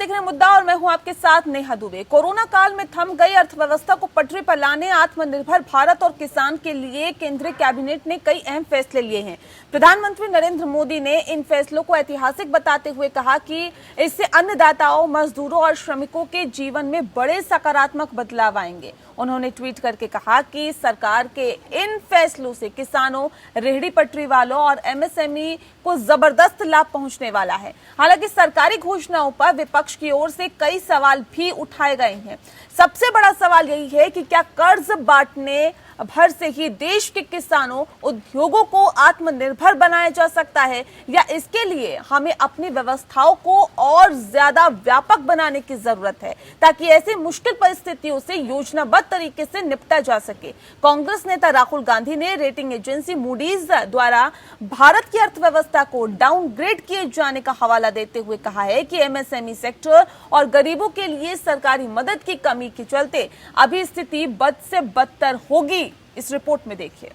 देख रहे हैं मुद्दा और मैं हूं आपके साथ नेहा दुबे। कोरोना काल में थम गई अर्थव्यवस्था को पटरी पर लाने आत्मनिर्भर भारत और किसान के लिए केंद्रीय कैबिनेट ने कई अहम फैसले लिए हैं। प्रधानमंत्री नरेंद्र मोदी ने इन फैसलों को ऐतिहासिक बताते हुए कहा कि इससे अन्नदाताओं, मजदूरों और श्रमिकों के जीवन में बड़े सकारात्मक बदलाव आएंगे। उन्होंने ट्वीट करके कहा कि सरकार के इन फैसलों से किसानों, रेहड़ी पटरी वालों और एमएसएमई को जबरदस्त लाभ पहुंचने वाला है। हालांकि सरकारी घोषणाओं पर विपक्ष की ओर से कई सवाल भी उठाए गए हैं। सबसे बड़ा सवाल यही है कि क्या कर्ज बांटने भर से ही देश के किसानों, उद्योगों को आत्मनिर्भर बनाया जा सकता है, या इसके लिए हमें अपनी व्यवस्थाओं को और ज्यादा व्यापक बनाने की जरूरत है ताकि ऐसी मुश्किल परिस्थितियों से योजनाबद्ध तरीके से निपटा जा सके। कांग्रेस नेता राहुल गांधी ने रेटिंग एजेंसी मूडीज द्वारा भारत की अर्थव्यवस्था को डाउनग्रेड किए जाने का हवाला देते हुए कहा है कि एमएसएमई सेक्टर और गरीबों के लिए सरकारी मदद की कमी के चलते अभी स्थिति बद से बदतर होगी। इस रिपोर्ट में देखिए।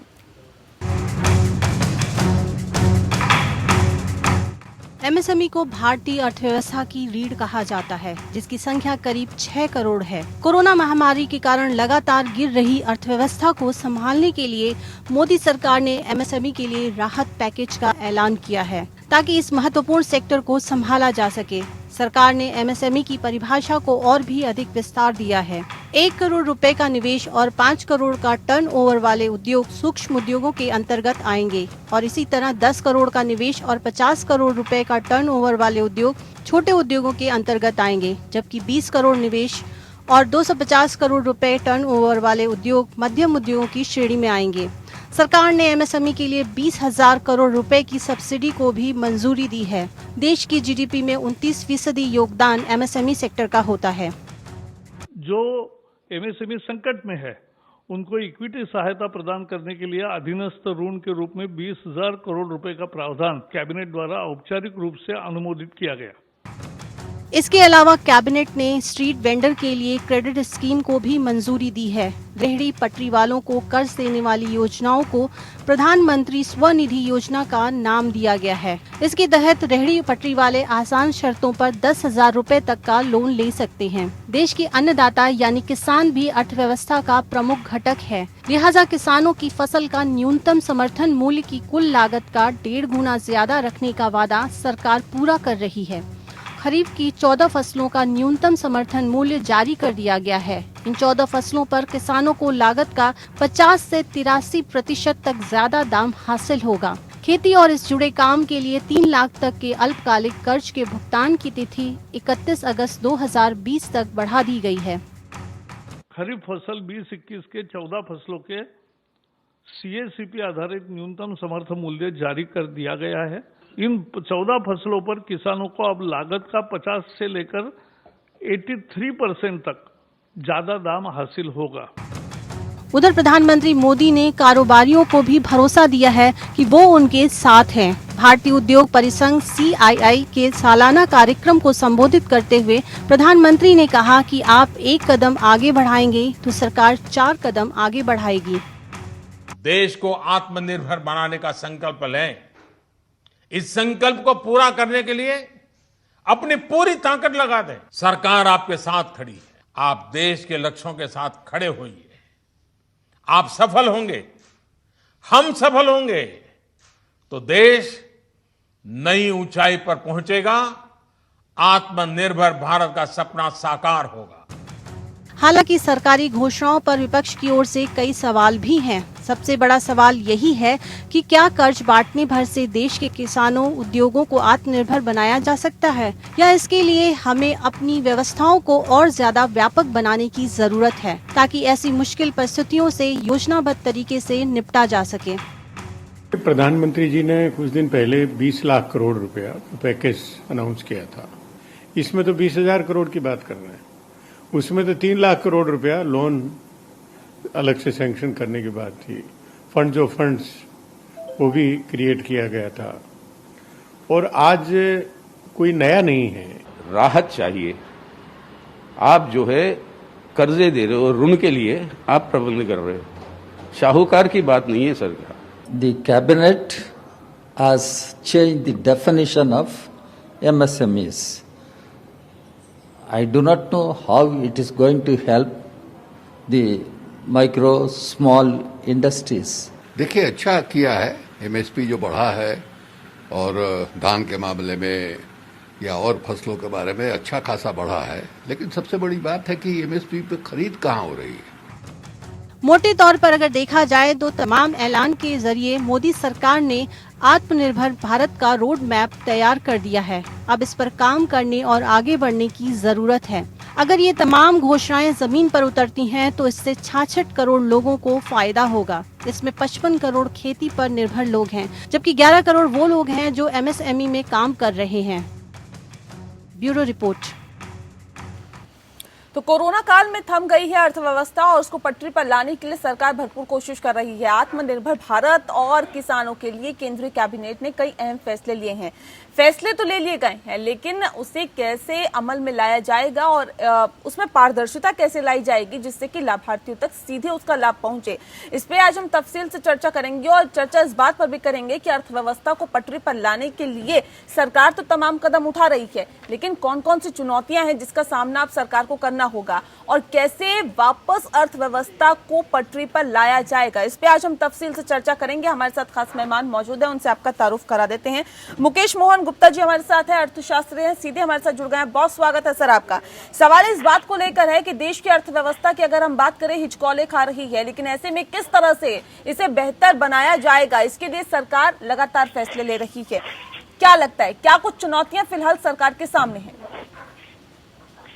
एमएसएमई को भारतीय अर्थव्यवस्था की रीढ़ कहा जाता है, जिसकी संख्या करीब 6 करोड़ है। कोरोना महामारी के कारण लगातार गिर रही अर्थव्यवस्था को संभालने के लिए मोदी सरकार ने एमएसएमई के लिए राहत पैकेज का ऐलान किया है, ताकि इस महत्वपूर्ण सेक्टर को संभाला जा सके। सरकार ने एमएसएमई की परिभाषा को और भी अधिक विस्तार दिया है। 1 करोड़ रुपए का निवेश और 5 करोड़ का टर्नओवर वाले उद्योग सूक्ष्म उद्योगों के अंतर्गत आएंगे और इसी तरह 10 करोड़ का निवेश और 50 करोड़ रुपए का टर्नओवर वाले उद्योग छोटे उद्योगों के अंतर्गत आएंगे, जबकि 20 करोड़ निवेश और 250 करोड़ रुपए टर्नओवर वाले उद्योग मध्यम उद्योगों की श्रेणी में आएंगे। सरकार ने एमएसएमई के लिए 20,000 करोड़ रुपए की सब्सिडी को भी मंजूरी दी है। देश की जीडीपी में 29% योगदान एमएसएमई सेक्टर का होता है। जो एमएसएमई संकट में है, उनको इक्विटी सहायता प्रदान करने के लिए अधीनस्थ ऋण के रूप में 20,000 करोड़ रुपए का प्रावधान कैबिनेट द्वारा औपचारिक रूप से अनुमोदित किया गया। इसके अलावा कैबिनेट ने स्ट्रीट वेंडर के लिए क्रेडिट स्कीम को भी मंजूरी दी है। रेहड़ी पटरी वालों को कर्ज देने वाली योजनाओं को प्रधानमंत्री स्वनिधि योजना का नाम दिया गया है। इसके तहत रेहड़ी पटरी वाले आसान शर्तों पर 10,000 रुपए तक का लोन ले सकते हैं। देश के अन्नदाता यानी किसान भी अर्थव्यवस्था का प्रमुख घटक है, लिहाजा किसानों की फसल का न्यूनतम समर्थन मूल्य की कुल लागत का 1.5 गुना ज्यादा रखने का वादा सरकार पूरा कर रही है। खरीफ की 14 फसलों का न्यूनतम समर्थन मूल्य जारी कर दिया गया है। इन 14 फसलों पर किसानों को लागत का 50 से 83% तक ज्यादा दाम हासिल होगा। खेती और इस जुड़े काम के लिए 3 लाख तक के अल्पकालिक कर्ज के भुगतान की तिथि 31 अगस्त 2020 तक बढ़ा दी गई है। खरीफ फसल 2021 के 14 फसलों के सीएसीपी आधारित न्यूनतम समर्थन मूल्य जारी कर दिया गया है। इन 14 फसलों पर किसानों को अब लागत का 50 से लेकर 83% तक ज्यादा दाम हासिल होगा। उधर प्रधानमंत्री मोदी ने कारोबारियों को भी भरोसा दिया है कि वो उनके साथ हैं। भारतीय उद्योग परिसंघ CII के सालाना कार्यक्रम को संबोधित करते हुए प्रधानमंत्री ने कहा कि आप 1 कदम आगे बढ़ाएंगे तो सरकार 4 कदम आगे बढ़ाएगी। देश को आत्मनिर्भर बनाने का संकल्प लें। इस संकल्प को पूरा करने के लिए अपनी पूरी ताकत लगा दें। सरकार आपके साथ खड़ी है। आप देश के लक्ष्यों के साथ खड़े होइए। आप सफल होंगे, हम सफल होंगे तो देश नई ऊंचाई पर पहुंचेगा। आत्मनिर्भर भारत का सपना साकार होगा। हालांकि सरकारी घोषणाओं पर विपक्ष की ओर से कई सवाल भी हैं। सबसे बड़ा सवाल यही है कि क्या कर्ज बांटने भर से देश के किसानों, उद्योगों को आत्मनिर्भर बनाया जा सकता है, या इसके लिए हमें अपनी व्यवस्थाओं को और ज्यादा व्यापक बनाने की जरूरत है ताकि ऐसी मुश्किल परिस्थितियों से योजनाबद्ध तरीके से निपटा जा सके। प्रधानमंत्री जी ने कुछ दिन पहले 20 लाख करोड़ रुपया पैकेज अनाउंस किया था। इसमें तो 20,000 करोड़ की बात कर रहे हैं। उसमें तो 3 लाख करोड़ रुपया लोन अलग से सैंक्शन करने की बात थी। फंड्स ऑफ फंड्स वो भी क्रिएट किया गया था। और आज कोई नया नहीं है। राहत चाहिए। आप जो है कर्जे दे रहे हो, ऋण के लिए आप प्रबंध कर रहे हो। शाहूकार की बात नहीं है सरकार। The cabinet has changed the definition of MSMEs. I do not know how it is going to help the micro small industries. देखिए अच्छा किया है, एमएसपी जो बढ़ा है और धान के मामले में या और फसलों के बारे में अच्छा खासा बढ़ा है, लेकिन सबसे बड़ी बात है कि एमएसपी पे खरीद कहाँ हो रही है। मोटे तौर पर अगर देखा जाए तो तमाम ऐलान के जरिए मोदी सरकार ने आत्मनिर्भर भारत का रोड मैप तैयार कर दिया है। अब इस पर काम करने और आगे बढ़ने की जरूरत है। अगर ये तमाम घोषणाएं जमीन पर उतरती हैं तो इससे 66 करोड़ लोगों को फायदा होगा। इसमें 55 करोड़ खेती पर निर्भर लोग हैं, जबकि 11 करोड़ वो लोग हैं जो एमएसएमई में काम कर रहे हैं। Bureau report. तो कोरोना काल में थम गई है अर्थव्यवस्था और उसको पटरी पर लाने के लिए सरकार भरपूर कोशिश कर रही है। आत्मनिर्भर भारत और किसानों के लिए केंद्रीय कैबिनेट ने कई अहम फैसले लिए हैं। फैसले तो ले लिए गए हैं, लेकिन उसे कैसे अमल में लाया जाएगा और उसमें पारदर्शिता कैसे लाई जाएगी जिससे कि लाभार्थियों तक सीधे उसका लाभ पहुंचे, इस पे आज हम तफसील से चर्चा करेंगे। और चर्चा इस बात पर भी करेंगे कि अर्थव्यवस्था को पटरी पर लाने के लिए सरकार तो तमाम कदम उठा रही है, लेकिन कौन कौन सी चुनौतियां हैं जिसका सामना अब सरकार को करना होगा और कैसे वापस अर्थव्यवस्था को पटरी पर लाया जाएगा, इस पे आज हम तफसील से चर्चा करेंगे। हमारे साथ खास मेहमान मौजूद है, उनसे आपका तारुफ करा देते हैं। मुकेश मोहन गुप्ता जी हमारे साथ है, अर्थशास्त्री हैं, सीधे हमारे साथ जुड़ गए हैं। बहुत स्वागत है सर आपका। सवाल इस बात को लेकर है कि देश की अर्थव्यवस्था की अगर हम बात करें हिचकोले खा रही है, लेकिन ऐसे में किस तरह से इसे बेहतर बनाया जाएगा, इसके लिए सरकार लगातार फैसले ले रही है। क्या लगता है, क्या कुछ चुनौतियां फिलहाल सरकार के सामने हैं?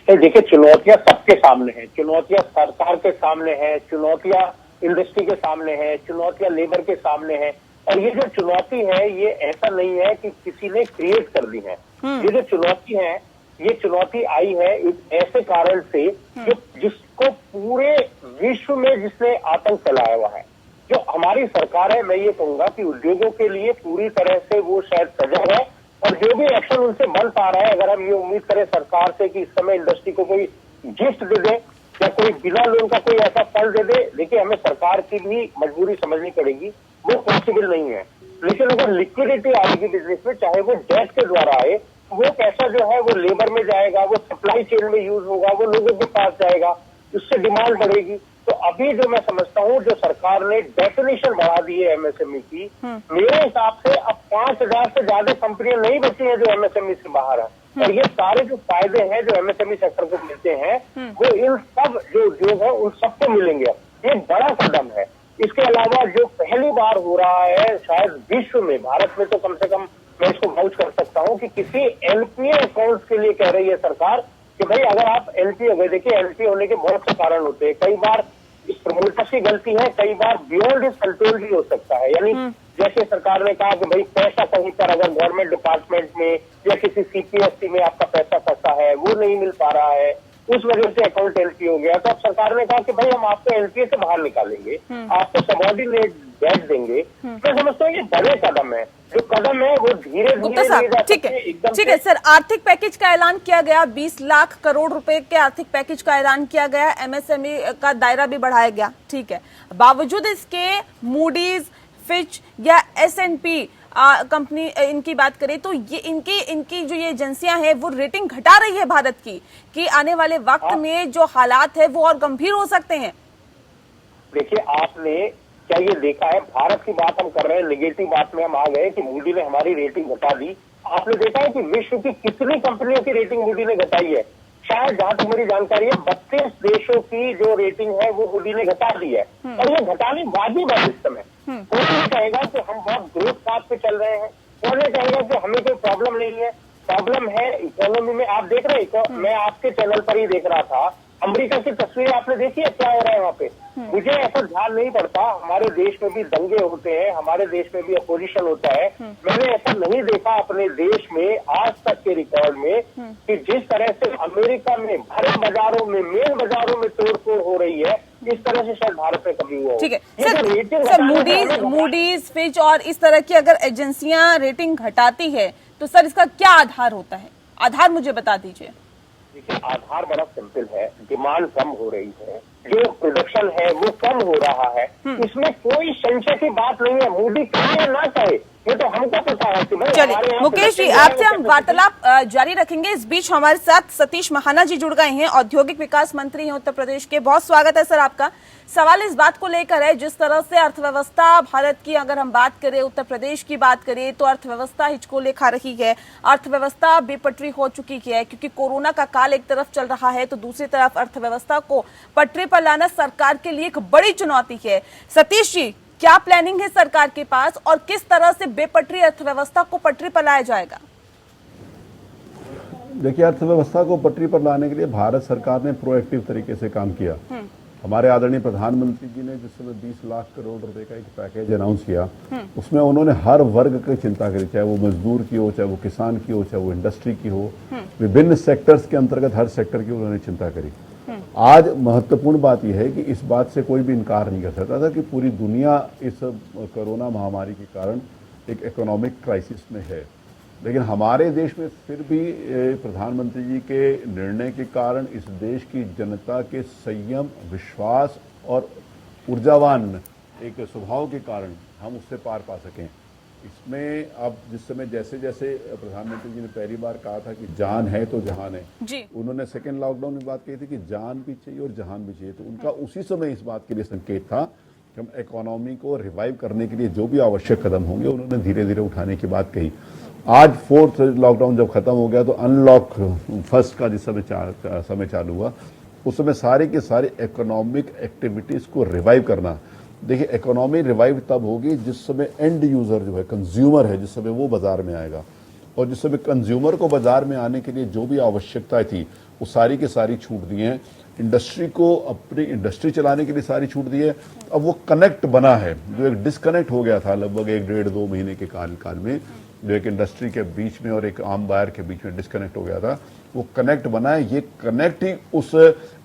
देखिए, चुनौतियां सबके सामने हैं। चुनौतियां सरकार के सामने हैं, चुनौतियां इंडस्ट्री के सामने हैं, चुनौतियां लेबर के सामने हैं। और ये जो चुनौती है ये ऐसा नहीं है कि किसी ने क्रिएट कर दी है। ये जो चुनौती है, ये चुनौती आई है एक ऐसे कारण से जो जिसको पूरे विश्व में जिसने आतंक फैलाया हुआ है। जो हमारी सरकार है, मैं ये कहूंगा कि उद्योगों के लिए पूरी तरह से वो शायद सजग है और जो भी एक्शन उनसे बन पा रहा है, अगर हम ये उम्मीद करें सरकार से कि इस समय इंडस्ट्री को कोई गिफ्ट दे दे या कोई बिना लोन का कोई ऐसा फल दे दे, देखिए हमें सरकार की भी मजबूरी समझनी पड़ेगी, वो पॉसिबल नहीं है। लेकिन अगर लिक्विडिटी आएगी बिजनेस में, चाहे वो डेट के द्वारा आए, वो पैसा जो है वो लेबर में जाएगा, वो सप्लाई चेन में यूज होगा, वो लोगों के पास जाएगा, उससे डिमांड बढ़ेगी। तो अभी जो मैं समझता हूँ, जो सरकार ने डेफिनेशन बढ़ा दी है एमएसएमई की, मेरे हिसाब से अब 5000 से ज्यादा कंपनियां नहीं बची हैं जो एमएसएमई से बाहर है। और ये सारे जो फायदे हैं जो एमएसएमई सेक्टर को मिलते हैं, वो इन सब जो उद्योग है उन सबको मिलेंगे। ये बड़ा कदम है। इसके अलावा जो पहली बार हो रहा है शायद विश्व में, भारत में तो कम से कम मैं इसको वाउच कर सकता हूँ कि किसी एनपीए अकाउंट्स के लिए कह रही है सरकार कि भाई अगर आप एनपीए हो गए, देखिए एनपीए होने के बहुत से कारण होते हैं। कई बार इस प्रमोटर्स की गलती है, कई बार बियॉन्ड इस कंट्रोल भी हो सकता है। यानी जैसे सरकार ने कहा कि भाई पैसा कहीं पर अगर गवर्नमेंट डिपार्टमेंट में या किसी सीपीएससी में आपका पैसा फंसा है, वो नहीं मिल पा रहा है, उस वजह से अकाउंट एनपीए हो गया। तो अब सरकार ने कहा कि भाई हम आपको एनपीए से बाहर निकालेंगे, आपको सबऑर्डिनेट डेट देंगे। मैं समझता हूँ ये बड़े कदम है। जो कदम है वो धीरे धीरे ठीक है सर, आर्थिक पैकेज का ऐलान किया गया, 20 लाख करोड़ रुपए के आर्थिक पैकेज का ऐलान किया गया, एमएसएमई का दायरा भी बढ़ाया गया, ठीक है। बावजूद इसके मूडीज, फिच या एसएनपी कंपनी इनकी बात करें तो ये इनकी जो ये एजेंसियां हैं वो रेटिंग घटा रही है भारत की कि आने वाले वक्त में जो हालात है वो और गंभीर हो सकते हैं। देखिए, आपने क्या ये देखा है, भारत की बात हम कर रहे हैं, नेगेटिव बात में हम आ गए कि मूडी ने हमारी रेटिंग घटा दी। आपने देखा है कि विश्व की कितनी कंपनियों की रेटिंग मूडी ने घटाई है? शायद जहां तक मेरी जानकारी है 32 देशों की जो रेटिंग है वो मूडी ने घटा दी है। और ये घटाने वाजिब है इस समय। कौन ये कहेगा कि हम बहुत ग्रोथ पाथ पे चल रहे हैं, कौन ये कहेगा कि हमें कोई प्रॉब्लम नहीं है? प्रॉब्लम है इकोनॉमी में। आप देख रहे हैं, मैं आपके चैनल पर ही देख रहा था, अमेरिका की तस्वीर आपने देखी है क्या हो रहा है वहाँ पे? मुझे ऐसा ध्यान नहीं पड़ता, हमारे देश में भी दंगे होते हैं, हमारे देश में भी अपोजिशन होता है। मैंने ऐसा नहीं देखा अपने देश में आज तक के रिकॉर्ड में कि जिस तरह से अमेरिका में भरे बाजारों में, मेन बाजारों में तोड़फोड़ हो रही है, इस तरह से शायद भारत में कभी हुआ। ठीक है सर, मूडीज, फिच और इस तरह की अगर एजेंसियां रेटिंग घटाती है तो सर इसका क्या आधार होता है? आधार मुझे बता दीजिए। देखिए, आधार बड़ा सिंपल है, डिमांड कम हो रही है, जो प्रोडक्शन है वो कम हो रहा है, इसमें कोई संशय की बात नहीं है। मोदी चाहे या ना चाहे, ये तो हमको पता है कि भाई हमारे चलिए यहाँ मुकेश जी, production आपसे है, हम वार्तालाप जारी रखेंगे। इस बीच हमारे साथ सतीश महाना जी जुड़ गए हैं, औद्योगिक विकास मंत्री हैं उत्तर प्रदेश के। बहुत स्वागत है सर आपका। सवाल इस बात को लेकर है, जिस तरह से अर्थव्यवस्था भारत की अगर हम बात करें, उत्तर प्रदेश की बात करें, तो अर्थव्यवस्था हिचकोले खा रही है, अर्थव्यवस्था बेपटरी हो चुकी है, क्योंकि कोरोना का काल एक तरफ चल रहा है तो दूसरी तरफ अर्थव्यवस्था को पटरी पर लाना सरकार के लिए एक बड़ी चुनौती है। सतीश जी, क्या प्लानिंग है सरकार के पास और किस तरह से बेपटरी अर्थव्यवस्था को पटरी पर लाया जाएगा? देखिए, अर्थव्यवस्था को पटरी पर लाने के लिए भारत सरकार ने प्रोएक्टिव तरीके से काम किया। हमारे आदरणीय प्रधानमंत्री जी ने जिस समय 20 लाख करोड़ रुपए का एक पैकेज अनाउंस किया, उसमें उन्होंने हर वर्ग की चिंता करी, चाहे वो मजदूर की हो, चाहे वो किसान की हो, चाहे वो इंडस्ट्री की हो। विभिन्न सेक्टर्स के अंतर्गत हर सेक्टर की उन्होंने चिंता करी। आज महत्वपूर्ण बात यह है कि इस बात से कोई भी इनकार नहीं कर सकता था कि पूरी दुनिया इस कोरोना महामारी के कारण एक इकोनॉमिक क्राइसिस में है, लेकिन हमारे देश में फिर भी प्रधानमंत्री जी के निर्णय के कारण, इस देश की जनता के संयम, विश्वास और ऊर्जावान एक स्वभाव के कारण हम उससे पार पा सकें। इसमें अब जिस समय जैसे जैसे प्रधानमंत्री जी ने पहली बार कहा था कि जान है तो जहान है जी, उन्होंने सेकेंड लॉकडाउन में बात कही थी कि जान भी चाहिए और जहान भी चाहिए, तो उनका उसी समय इस बात के लिए संकेत था कि हम इकोनॉमी को रिवाइव करने के लिए जो भी आवश्यक कदम होंगे उन्होंने धीरे धीरे उठाने की बात कही। आज फोर्थ लॉकडाउन जब खत्म हो गया तो अनलॉक फर्स्ट का जिस समय चालू हुआ, उस समय सारे के सारे इकोनॉमिक एक्टिविटीज को रिवाइव करना। देखिए, इकोनॉमी रिवाइव तब होगी जिस समय एंड यूजर जो है, कंज्यूमर है, जिस समय वो बाजार में आएगा, और जिस समय कंज्यूमर को बाजार में आने के लिए जो भी आवश्यकताएं थी वो सारी की सारी छूट दी हैं। इंडस्ट्री को अपनी इंडस्ट्री चलाने के लिए सारी छूट दी है। अब वो कनेक्ट बना है, जो एक डिस्कनेक्ट हो गया था लगभग 1-1.5-2 महीने के काल में, जो एक इंडस्ट्री के बीच में और एक आम बायर के बीच में डिस्कनेक्ट हो गया था, वो कनेक्ट बना है। ये कनेक्ट ही उस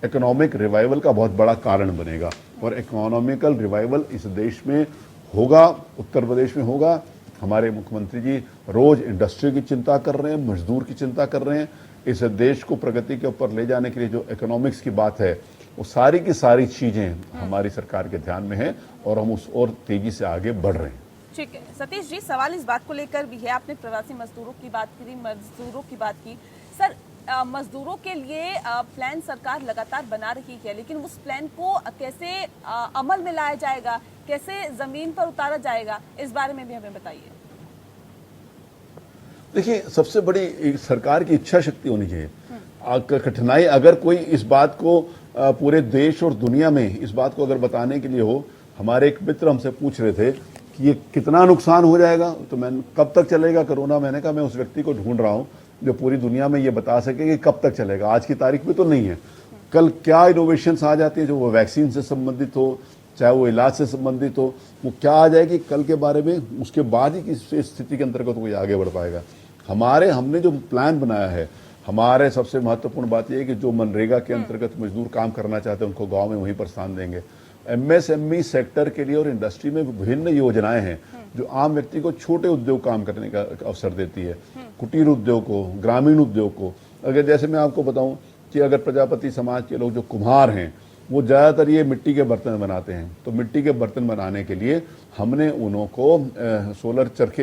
इकोनॉमिक रिवाइवल का बहुत बड़ा कारण बनेगा, और इकोनॉमिकल रिवाइवल इस देश में होगा, उत्तर प्रदेश में होगा। हमारे मुख्यमंत्री जी रोज इंडस्ट्री की चिंता कर रहे हैं, मजदूर की चिंता कर रहे हैं। इस देश को प्रगति के ऊपर ले जाने के लिए जो इकोनॉमिक्स की बात है, वो सारी की सारी चीजें हमारी सरकार के ध्यान में है और हम उस और तेजी से आगे बढ़ रहे हैं। ठीक है सतीश जी, सवाल इस बात को लेकर भी है, आपने प्रवासी मजदूरों की बात करी, मजदूरों की बात की। सर, मजदूरों के लिए प्लान सरकार लगातार बना रही है, लेकिन उस प्लान को कैसे अमल में लाया जाएगा, कैसे जमीन पर उतारा जाएगा, इस बारे में भी हमें बताइए। देखिए, सबसे बड़ी सरकार की इच्छा शक्ति होनी चाहिए। कठिनाई अगर कोई इस बात को पूरे देश और दुनिया में इस बात को अगर बताने के लिए हो, हमारे एक मित्र हमसे पूछ रहे थे कि ये कितना नुकसान हो जाएगा, तो मैंने कब तक चलेगा कोरोना, मैंने कहा मैं उस व्यक्ति को ढूंढ रहा हूं जो पूरी दुनिया में ये बता सके कि कब तक चलेगा। आज की तारीख में तो नहीं है, कल क्या इनोवेशंस आ जाती है, जो वो वैक्सीन से संबंधित हो, चाहे वो इलाज से संबंधित हो, वो क्या आ जाएगी कल के बारे में, उसके बाद ही किस स्थिति के अंतर्गत कोई आगे बढ़ पाएगा। हमने जो प्लान बनाया है, हमारे सबसे महत्वपूर्ण बात यह है कि जो मनरेगा के अंतर्गत मजदूर काम करना चाहते हैं उनको गांव में वहीं पर स्थान देंगे। एमएसएमई सेक्टर के लिए और इंडस्ट्री में विभिन्न योजनाएं हैं जो आम व्यक्ति को छोटे उद्योग काम करने का अवसर देती है, कुटीर उद्योग को, ग्रामीण उद्योग को। अगर जैसे मैं आपको बताऊं कि अगर प्रजापति समाज के लोग जो कुम्हार हैं वो ज्यादातर ये मिट्टी के बर्तन बनाते हैं, तो मिट्टी के बर्तन बनाने के लिए हमने उनको सोलर चरखे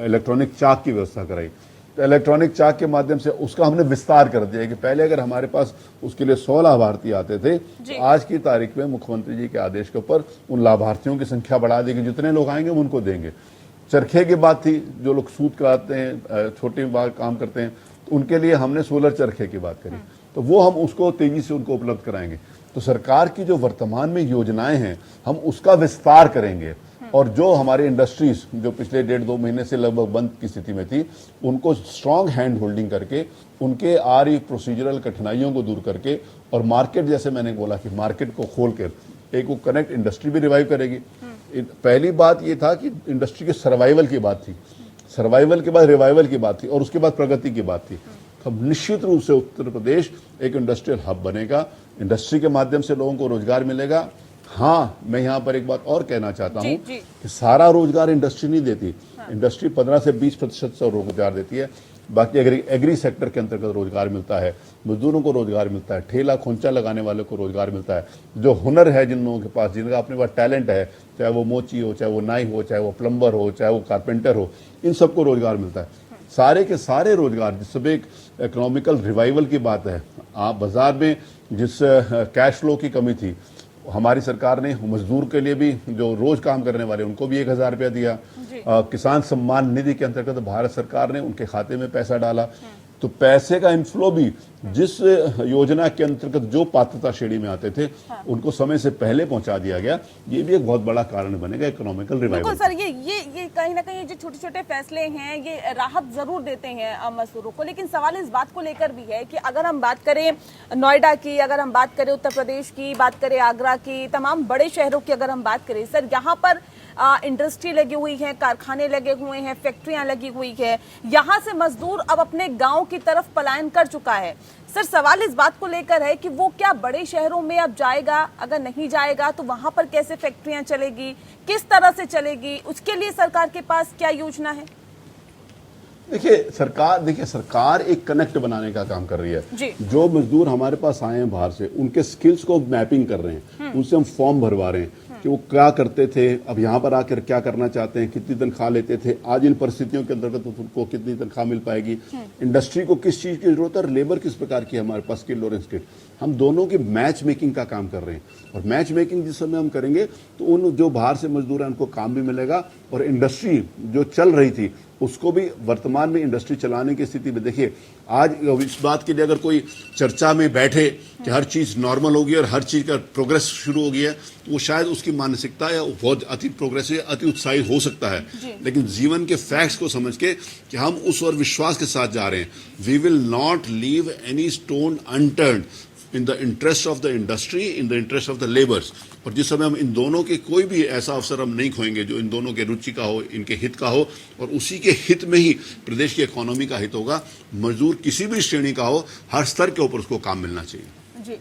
इलेक्ट्रॉनिक चाक की व्यवस्था कराई। तो इलेक्ट्रॉनिक चाक के माध्यम से उसका हमने विस्तार कर दिया कि पहले अगर हमारे पास उसके लिए 100 लाभार्थी आते थे, तो आज की तारीख में मुख्यमंत्री जी के आदेश के ऊपर उन लाभार्थियों की संख्या बढ़ा दी कि जितने लोग आएंगे हम उनको देंगे। चरखे की बात थी, जो लोग सूत कराते हैं, छोटे काम करते हैं, तो उनके लिए हमने सोलर चरखे की बात करी, तो वो हम उसको तेजी से उनको उपलब्ध कराएंगे। तो सरकार की जो वर्तमान में योजनाएं हैं हम उसका विस्तार करेंगे, और जो हमारी इंडस्ट्रीज जो पिछले 1.5-2 महीने से लगभग बंद की स्थिति में थी, उनको स्ट्रांग हैंड होल्डिंग करके, उनके आ रही प्रोसीजरल कठिनाइयों को दूर करके, और मार्केट, जैसे मैंने बोला कि मार्केट को खोल कर एक वो कनेक्ट इंडस्ट्री भी रिवाइव करेगी। पहली बात ये था कि इंडस्ट्री के सर्वाइवल की बात थी, सर्वाइवल के बाद रिवाइवल की बात थी, और उसके बाद प्रगति की बात थी। अब निश्चित रूप से उत्तर प्रदेश एक इंडस्ट्रियल हब बनेगा, इंडस्ट्री के माध्यम से लोगों को रोजगार मिलेगा। हाँ, मैं यहाँ पर एक बात और कहना चाहता हूँ कि सारा रोजगार इंडस्ट्री नहीं देती, इंडस्ट्री 15 से 20% रोजगार देती है। बाकी एग्री सेक्टर के अंतर्गत रोजगार मिलता है, मजदूरों को रोजगार मिलता है, ठेला खोंचा लगाने वालों को रोजगार मिलता है, जो हुनर है जिन लोगों के पास, जिनका अपने पास टैलेंट है, चाहे वो मोची हो, चाहे वो नाई हो, चाहे वो प्लम्बर हो, चाहे वो कारपेंटर हो, इन सबको रोजगार मिलता है। सारे के सारे रोजगार, जिस सब एक इकोनॉमिकल रिवाइवल की बात है। आप बाजार में जिस कैश फ्लो की कमी थी, हमारी सरकार ने मजदूर के लिए भी, जो रोज काम करने वाले उनको भी 1,000 रुपया दिया। किसान सम्मान निधि के अंतर्गत भारत सरकार ने उनके खाते में पैसा डाला। तो पैसे का इनफ्लो भी जिस योजना के अंतर्गत जो पात्रता श्रेणी में आते थे उनको समय से पहले पहुंचा दिया गया। ये भी एक बहुत बड़ा कारण बनेगा इकोनॉमिकल रिवाइवल। सर, ये कहीं ना कहीं जो छोटे छोटे फैसले हैं ये राहत जरूर देते हैं मजदूरों को, लेकिन सवाल इस बात को लेकर भी है कि अगर हम बात करें नोएडा की, अगर हम बात करें उत्तर प्रदेश की, बात करें आगरा की, तमाम बड़े शहरों की अगर हम बात करें सर, यहाँ पर इंडस्ट्री लगी हुई है, कारखाने लगे हुए हैं, फैक्ट्रियां लगी हुई है, यहाँ से मजदूर अब अपने गांव की तरफ पलायन कर चुका है। सर, सवाल इस बात को लेकर है कि वो क्या बड़े शहरों में अब जाएगा? अगर नहीं जाएगा तो वहां पर कैसे फैक्ट्रियां चलेगी, किस तरह से चलेगी? उसके लिए सरकार के पास क्या योजना है? देखिए सरकार एक कनेक्ट बनाने का काम कर रही है। जो मजदूर हमारे पास आए हैं बाहर से, उनके स्किल्स को मैपिंग कर रहे हैं, उनसे हम फॉर्म भरवा रहे हैं कि वो क्या करते थे, अब यहाँ पर आकर क्या करना चाहते हैं, कितनी तनख्वाह लेते थे, आज इन परिस्थितियों के अंतर्गत उनको कितनी तनख्वाह मिल पाएगी, इंडस्ट्री को किस चीज की जरूरत है और लेबर किस प्रकार की हमारे पास स्किल्ड और अनस्किल्ड। हम दोनों की मैच मेकिंग का काम कर रहे हैं, और मैच मेकिंग जिस समय हम करेंगे तो उन जो बाहर से मजदूर हैं उनको काम भी मिलेगा, और इंडस्ट्री जो चल रही थी उसको भी, वर्तमान में इंडस्ट्री चलाने की स्थिति में देखिए, आज इस बात के लिए अगर कोई चर्चा में बैठे कि हर चीज नॉर्मल होगी और हर चीज का प्रोग्रेस शुरू हो गया है, तो वो शायद उसकी मानसिकता या बहुत अति प्रोग्रेसिव, अति उत्साहित हो सकता है। लेकिन जीवन के फैक्ट्स को समझ के कि हम उस और विश्वास के साथ जा रहे हैं, we will not leave any stone unturned in the interest of the industry, in the interest of the labours. और जिस समय हम इन दोनों के कोई भी ऐसा अवसर हम नहीं खोएंगे जो इन दोनों के रुचि का हो, इनके हित का हो, और उसी के हित में ही प्रदेश की इकोनॉमी का हित होगा। मजदूर किसी भी श्रेणी का हो, हर स्तर के ऊपर उसको काम मिलना चाहिए। जी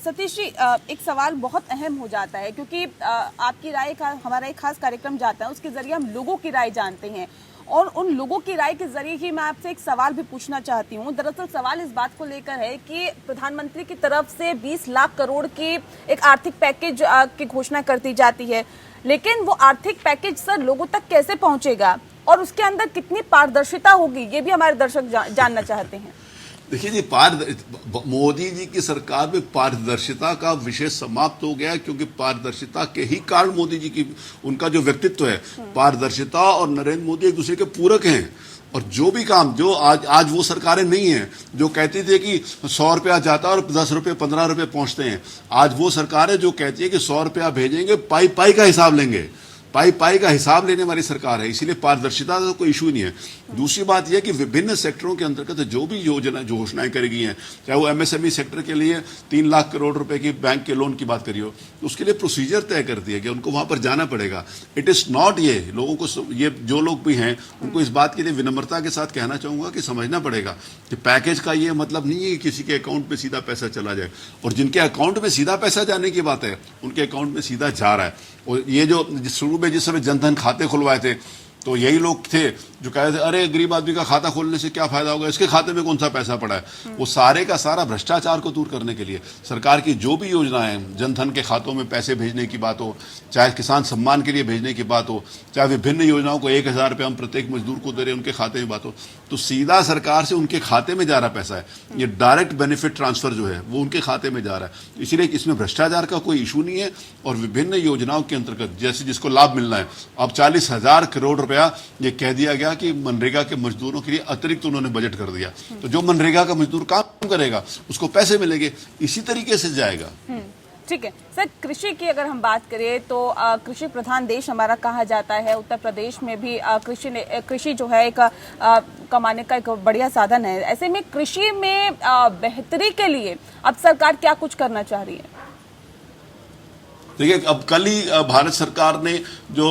सतीश जी, एक सवाल बहुत अहम हो जाता है, क्योंकि आपकी राय का हमारा एक खास कार्यक्रम जाता है, उसके जरिए हम लोगों की राय जानते हैं, और उन लोगों की राय के जरिए ही मैं आपसे एक सवाल भी पूछना चाहती हूँ। दरअसल सवाल इस बात को लेकर है कि प्रधानमंत्री की तरफ से 20 लाख करोड़ की एक आर्थिक पैकेज की घोषणा कर दी जाती है, लेकिन वो आर्थिक पैकेज सर लोगों तक कैसे पहुंचेगा और उसके अंदर कितनी पारदर्शिता होगी, ये भी हमारे दर्शक जानना चाहते हैं। देखिए जी, मोदी जी की सरकार में पारदर्शिता का विषय समाप्त हो गया, क्योंकि पारदर्शिता के ही कारण मोदी जी की, उनका जो व्यक्तित्व है, पारदर्शिता और नरेंद्र मोदी एक दूसरे के पूरक हैं। और जो भी काम जो आज वो सरकारें नहीं हैं जो कहती थी कि 100 रुपया जाता है और 10 रुपये 15 रुपये पहुंचते हैं, आज वो सरकारें जो कहती है कि 100 रुपया भेजेंगे, पाई पाई का हिसाब लेंगे, पाई का हिसाब लेने वाली सरकार है। इसीलिए पारदर्शिता का कोई इशू नहीं है। दूसरी बात यह कि विभिन्न सेक्टरों के अंतर्गत जो भी योजना, जो घोषणाएं करी गई हैं, चाहे वो एमएसएमई सेक्टर के लिए 3 लाख करोड़ रुपए की बैंक के लोन की बात करी हो, तो उसके लिए प्रोसीजर तय कर दिया गया, उनको वहां पर जाना पड़ेगा। इट इज नॉट, ये लोगों को, ये जो लोग भी हैं उनको इस बात के लिए विनम्रता के साथ कहना चाहूंगा कि समझना पड़ेगा कि पैकेज का ये मतलब नहीं है कि किसी के अकाउंट में सीधा पैसा चला जाए, और जिनके अकाउंट में सीधा पैसा जाने की बात है उनके अकाउंट में सीधा जा रहा है। और ये जो शुरू में जिस समय जनधन खाते खुलवाए थे, तो यही लोग थे जो कह रहे थे अरे गरीब आदमी का खाता खोलने से क्या फायदा होगा, इसके खाते में कौन सा पैसा पड़ा है। वो सारे का सारा भ्रष्टाचार को दूर करने के लिए सरकार की जो भी योजनाएं, जनधन के खातों में पैसे भेजने की बात हो, चाहे किसान सम्मान के लिए भेजने की बात हो, चाहे विभिन्न योजनाओं को 1,000 रुपये हम प्रत्येक मजदूर को दे रहे हैं उनके खाते में बात हो, तो सीधा सरकार से उनके खाते में जा रहा पैसा है। ये डायरेक्ट बेनिफिट ट्रांसफर जो है वो उनके खाते में जा रहा है। इसीलिए इसमें भ्रष्टाचार का कोई इशू नहीं है। और विभिन्न योजनाओं के अंतर्गत जैसे जिसको लाभ मिलना है, अब 40,000 करोड़ रुपया ये कह दिया गया कि मनरेगा के मजदूरों के लिए अतिरिक्त उन्होंने बजट कर दिया, तो जो मनरेगा का मजदूर काम करेगा उसको पैसे मिलेंगे, इसी तरीके से जाएगा। ठीक है सर, कृषि की अगर हम बात करें तो कृषि प्रधान देश हमारा कहा जाता है। उत्तर प्रदेश में भी कृषि जो है एक कमाने का एक बढ़िया साधन है। ऐसे में कृषि में बेहतरी के लिए अब सरकार क्या कुछ करना चाह रही है? देखिए, अब कल ही भारत सरकार ने जो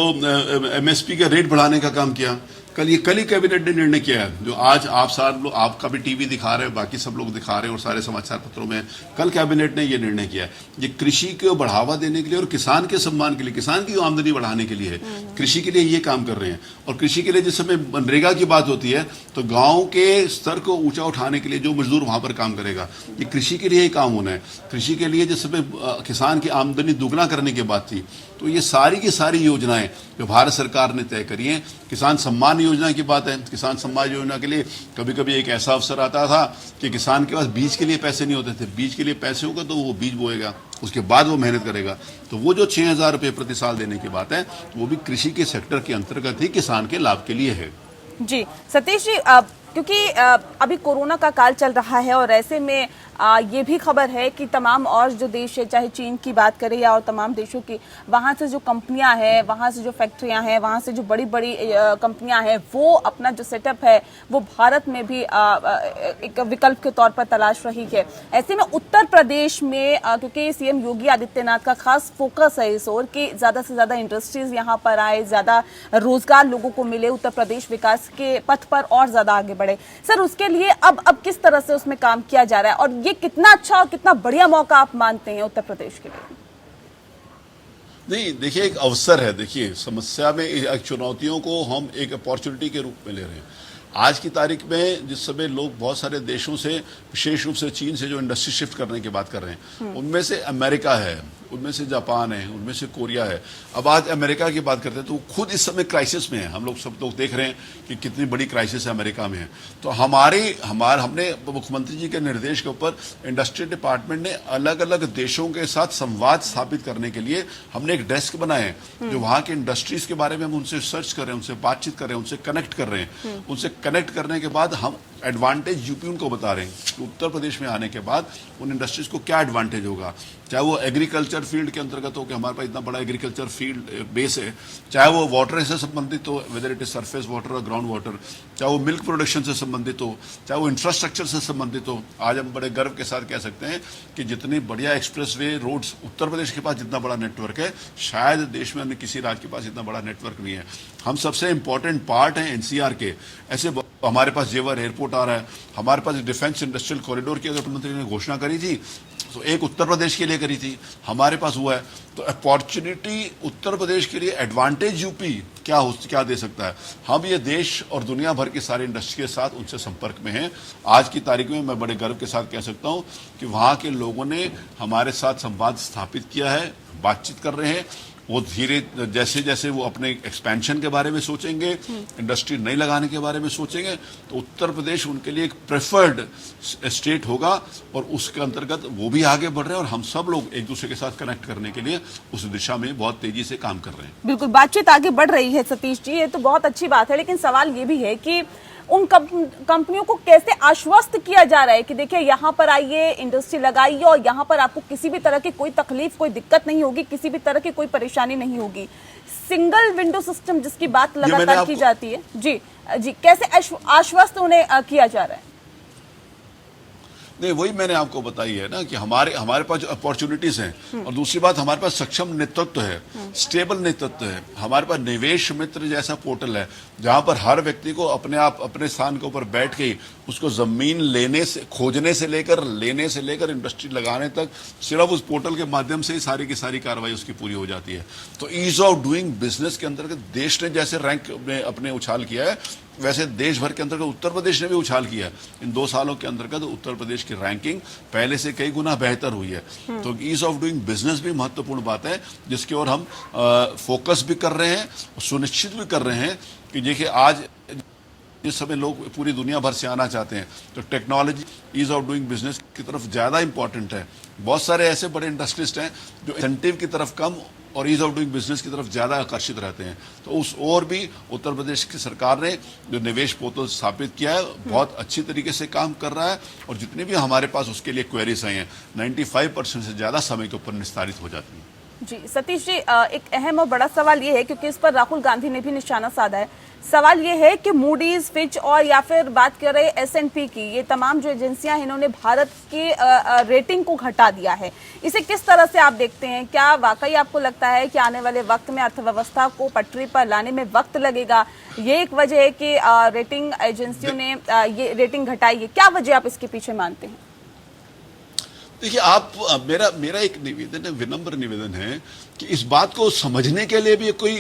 एमएसपी का रेट बढ़ाने का काम किया, कल ही कैबिनेट ने निर्णय किया है, जो आज आप सारे लोग, आपका भी टीवी दिखा रहे हैं, बाकी सब लोग दिखा रहे हैं और सारे समाचार पत्रों में, कल कैबिनेट ने ये निर्णय किया है। ये कृषि को बढ़ावा देने के लिए और किसान के सम्मान के लिए, किसान की आमदनी बढ़ाने के लिए है, कृषि के लिए ये काम कर रहे हैं। और कृषि के लिए जिस समय मनरेगा की बात होती है तो गाँव के स्तर को ऊंचा उठाने के लिए जो मजदूर वहां पर काम करेगा, ये कृषि के लिए ही काम होना है। कृषि के लिए जिस समय किसान की आमदनी दुगना करने की बात थी, तो ये सारी की सारी योजनाएं जो भारत सरकार ने तय करी हैं। किसान सम्मान योजना की बात है, किसान सम्मान योजना के लिए कभी कभी एक ऐसा अवसर आता था कि किसान के पास बीज के लिए पैसे नहीं होते थे, बीज के लिए पैसे होगा तो वो बीज बोएगा, उसके बाद वो मेहनत करेगा। तो वो जो 6,000 रुपये प्रति साल देने की बात है, वो भी कृषि के सेक्टर के अंतर्गत ही किसान के लाभ के लिए है। जी सतीश जी, क्योंकि अभी कोरोना का काल चल रहा है और ऐसे में ये भी खबर है कि तमाम और जो देश है, चाहे चीन की बात करें या और तमाम देशों की, वहाँ से जो कंपनियां हैं, वहाँ से जो फैक्ट्रियां हैं, वहाँ से जो बड़ी बड़ी कंपनियां हैं, वो अपना जो सेटअप है वो भारत में भी एक विकल्प के तौर पर तलाश रही है। ऐसे में उत्तर प्रदेश में क्योंकि सीएम योगी आदित्यनाथ का खास फोकस है इस ओर कि ज्यादा से ज्यादा इंडस्ट्रीज यहाँ पर आए, ज्यादा रोजगार लोगों को मिले, उत्तर प्रदेश विकास के पथ पर और ज्यादा आगे बढ़े। सर, उसके लिए अब किस तरह से उसमें काम किया जा रहा है और ये कितना अच्छा और कितना बढ़िया मौका आप मानते हैं उत्तर प्रदेश के लिए? नहीं, देखिए, एक अवसर है। देखिए, समस्या में चुनौतियों को हम एक अपॉर्चुनिटी के रूप में ले रहे हैं। आज की तारीख में जिस समय लोग बहुत सारे देशों से, विशेष रूप से चीन से जो इंडस्ट्री शिफ्ट करने की बात कर रहे हैं, उनमें से अमेरिका है, उनमें से जापान है, उनमें से कोरिया है। अब आज अमेरिका की बात करते हैं तो खुद इस समय क्राइसिस में है। हम लोग सब लोग देख रहे हैं कि कितनी बड़ी क्राइसिस अमेरिका में है। तो हमने मुख्यमंत्री जी के निर्देश के ऊपर इंडस्ट्री डिपार्टमेंट ने अलग अलग देशों के साथ संवाद स्थापित करने के लिए हमने एक डेस्क बनाए हैं, जो वहां की इंडस्ट्रीज के बारे में हम उनसे सर्च कर रहे हैं, उनसे बातचीत कर रहे हैं, उनसे कनेक्ट कर रहे हैं। उनसे कनेक्ट करने के बाद हम एडवांटेज यूपी उनको बता रहे हैं कि उत्तर प्रदेश में आने के बाद उन इंडस्ट्रीज को क्या एडवांटेज होगा, चाहे वो एग्रीकल्चर फील्ड के अंतर्गत हो कि हमारे पास इतना बड़ा एग्रीकल्चर फील्ड बेस है, चाहे वो वाटर से संबंधित हो, whether it is surface water और ग्राउंड वाटर, चाहे वो मिल्क प्रोडक्शन से संबंधित हो, चाहे वो इंफ्रास्ट्रक्चर से संबंधित हो। आज हम बड़े गर्व के साथ कह सकते हैं कि जितनी बढ़िया एक्सप्रेसवे रोड्स उत्तर प्रदेश के पास जितना बड़ा नेटवर्क है, शायद देश में अन्य किसी राज्य के पास इतना बड़ा नेटवर्क नहीं है। हम सबसे इंपॉर्टेंट पार्ट हैं एनसीआर के। ऐसे हमारे पास जेवर एयरपोर्ट आ रहा है, हमारे पास डिफेंस इंडस्ट्रियल कॉरिडोर की अगर प्रधानमंत्री ने घोषणा करी थी तो एक उत्तर प्रदेश के लिए करी थी, हमारे पास हुआ है। तो अपॉर्चुनिटी उत्तर प्रदेश के लिए, एडवांटेज यूपी क्या दे सकता है। हम ये देश और दुनिया भर की सारी इंडस्ट्री के साथ उनसे संपर्क में हैं। आज की तारीख में मैं बड़े गर्व के साथ कह सकता हूं कि वहां के लोगों ने हमारे साथ संवाद स्थापित किया है, बातचीत कर रहे हैं। वो धीरे जैसे जैसे वो अपने एक्सपेंशन के बारे में सोचेंगे, इंडस्ट्री नई लगाने के बारे में सोचेंगे, तो उत्तर प्रदेश उनके लिए एक प्रेफर्ड स्टेट होगा और उसके अंतर्गत वो भी आगे बढ़ रहे हैं और हम सब लोग एक दूसरे के साथ कनेक्ट करने के लिए उस दिशा में बहुत तेजी से काम कर रहे हैं। बिल्कुल, बातचीत आगे बढ़ रही है सतीश जी, ये तो बहुत अच्छी बात है, लेकिन सवाल ये भी है कि उन कंपनियों को कैसे आश्वस्त किया जा रहा है कि देखिए यहाँ पर आइए, इंडस्ट्री लगाइए और यहाँ पर आपको किसी भी तरह की कोई तकलीफ, कोई दिक्कत नहीं होगी, किसी भी तरह की कोई परेशानी नहीं होगी। सिंगल विंडो सिस्टम जिसकी बात लगातार की जाती है, जी जी, कैसे आश्वस्त उन्हें किया जा रहा है? नहीं, वही मैंने आपको बताई है ना कि हमारे पास जो अपॉर्चुनिटीज हैं और दूसरी बात हमारे पास सक्षम नेतृत्व है, स्टेबल नेतृत्व है। हमारे पास निवेश मित्र जैसा पोर्टल है जहां पर हर व्यक्ति को अपने आप अपने स्थान के ऊपर बैठ के उसको जमीन खोजने से लेकर इंडस्ट्री लगाने तक सिर्फ उस पोर्टल के माध्यम से ही सारी की सारी कार्रवाई उसकी पूरी हो जाती है। तो ईज ऑफ डूइंग बिजनेस के अंतर्गत देश ने जैसे रैंक में अपने उछाल किया है, वैसे देश भर के अंतर्गत उत्तर प्रदेश ने भी उछाल किया है। इन 2 सालों के अंतर्गत उत्तर प्रदेश की रैंकिंग पहले से कई गुना बेहतर हुई है। तो ईज ऑफ डूइंग बिजनेस भी महत्वपूर्ण बात है जिसकी ओर हम फोकस भी कर रहे हैं, सुनिश्चित भी कर रहे हैं कि देखिए आज जिस समय लोग पूरी दुनिया भर से आना चाहते हैं तो technology, ease of doing business की तरफ ज्यादा इंपॉर्टेंट है। बहुत सारे ऐसे बड़े इंडस्ट्रिस्ट हैं जो इंसेंटिव की तरफ कम और ईज ऑफ डूइंग बिजनेस की तरफ ज्यादा आकर्षित रहते हैं। तो उस ओर भी उत्तर प्रदेश की सरकार ने जो निवेश पोर्टल स्थापित किया है बहुत अच्छी तरीके से काम कर रहा है और जितनी भी हमारे पास उसके लिए क्वेरीज आई हैं 95% से ज्यादा समय के ऊपर निस्तारित हो जाती है। जी सतीश जी, एक अहम और बड़ा सवाल ये है क्योंकि इस पर राहुल गांधी ने भी निशाना साधा है सवाल ये है कि मूडीज, फिच और या फिर बात करें S&P की, ये तमाम जो एजेंसियां हैं इन्होंने भारत की रेटिंग को घटा दिया है। इसे किस तरह से आप देखते हैं? क्या वाकई आपको लगता है कि आने वाले वक्त में अर्थव्यवस्था को पटरी पर लाने में वक्त लगेगा? ये एक वजह है कि रेटिंग एजेंसियों ने ये रेटिंग घटाई है। क्या वजह आप इसके पीछे मानते हैं? देखिए, आप मेरा एक निवेदन है, विनम्र निवेदन है कि इस बात को समझने के लिए भी कोई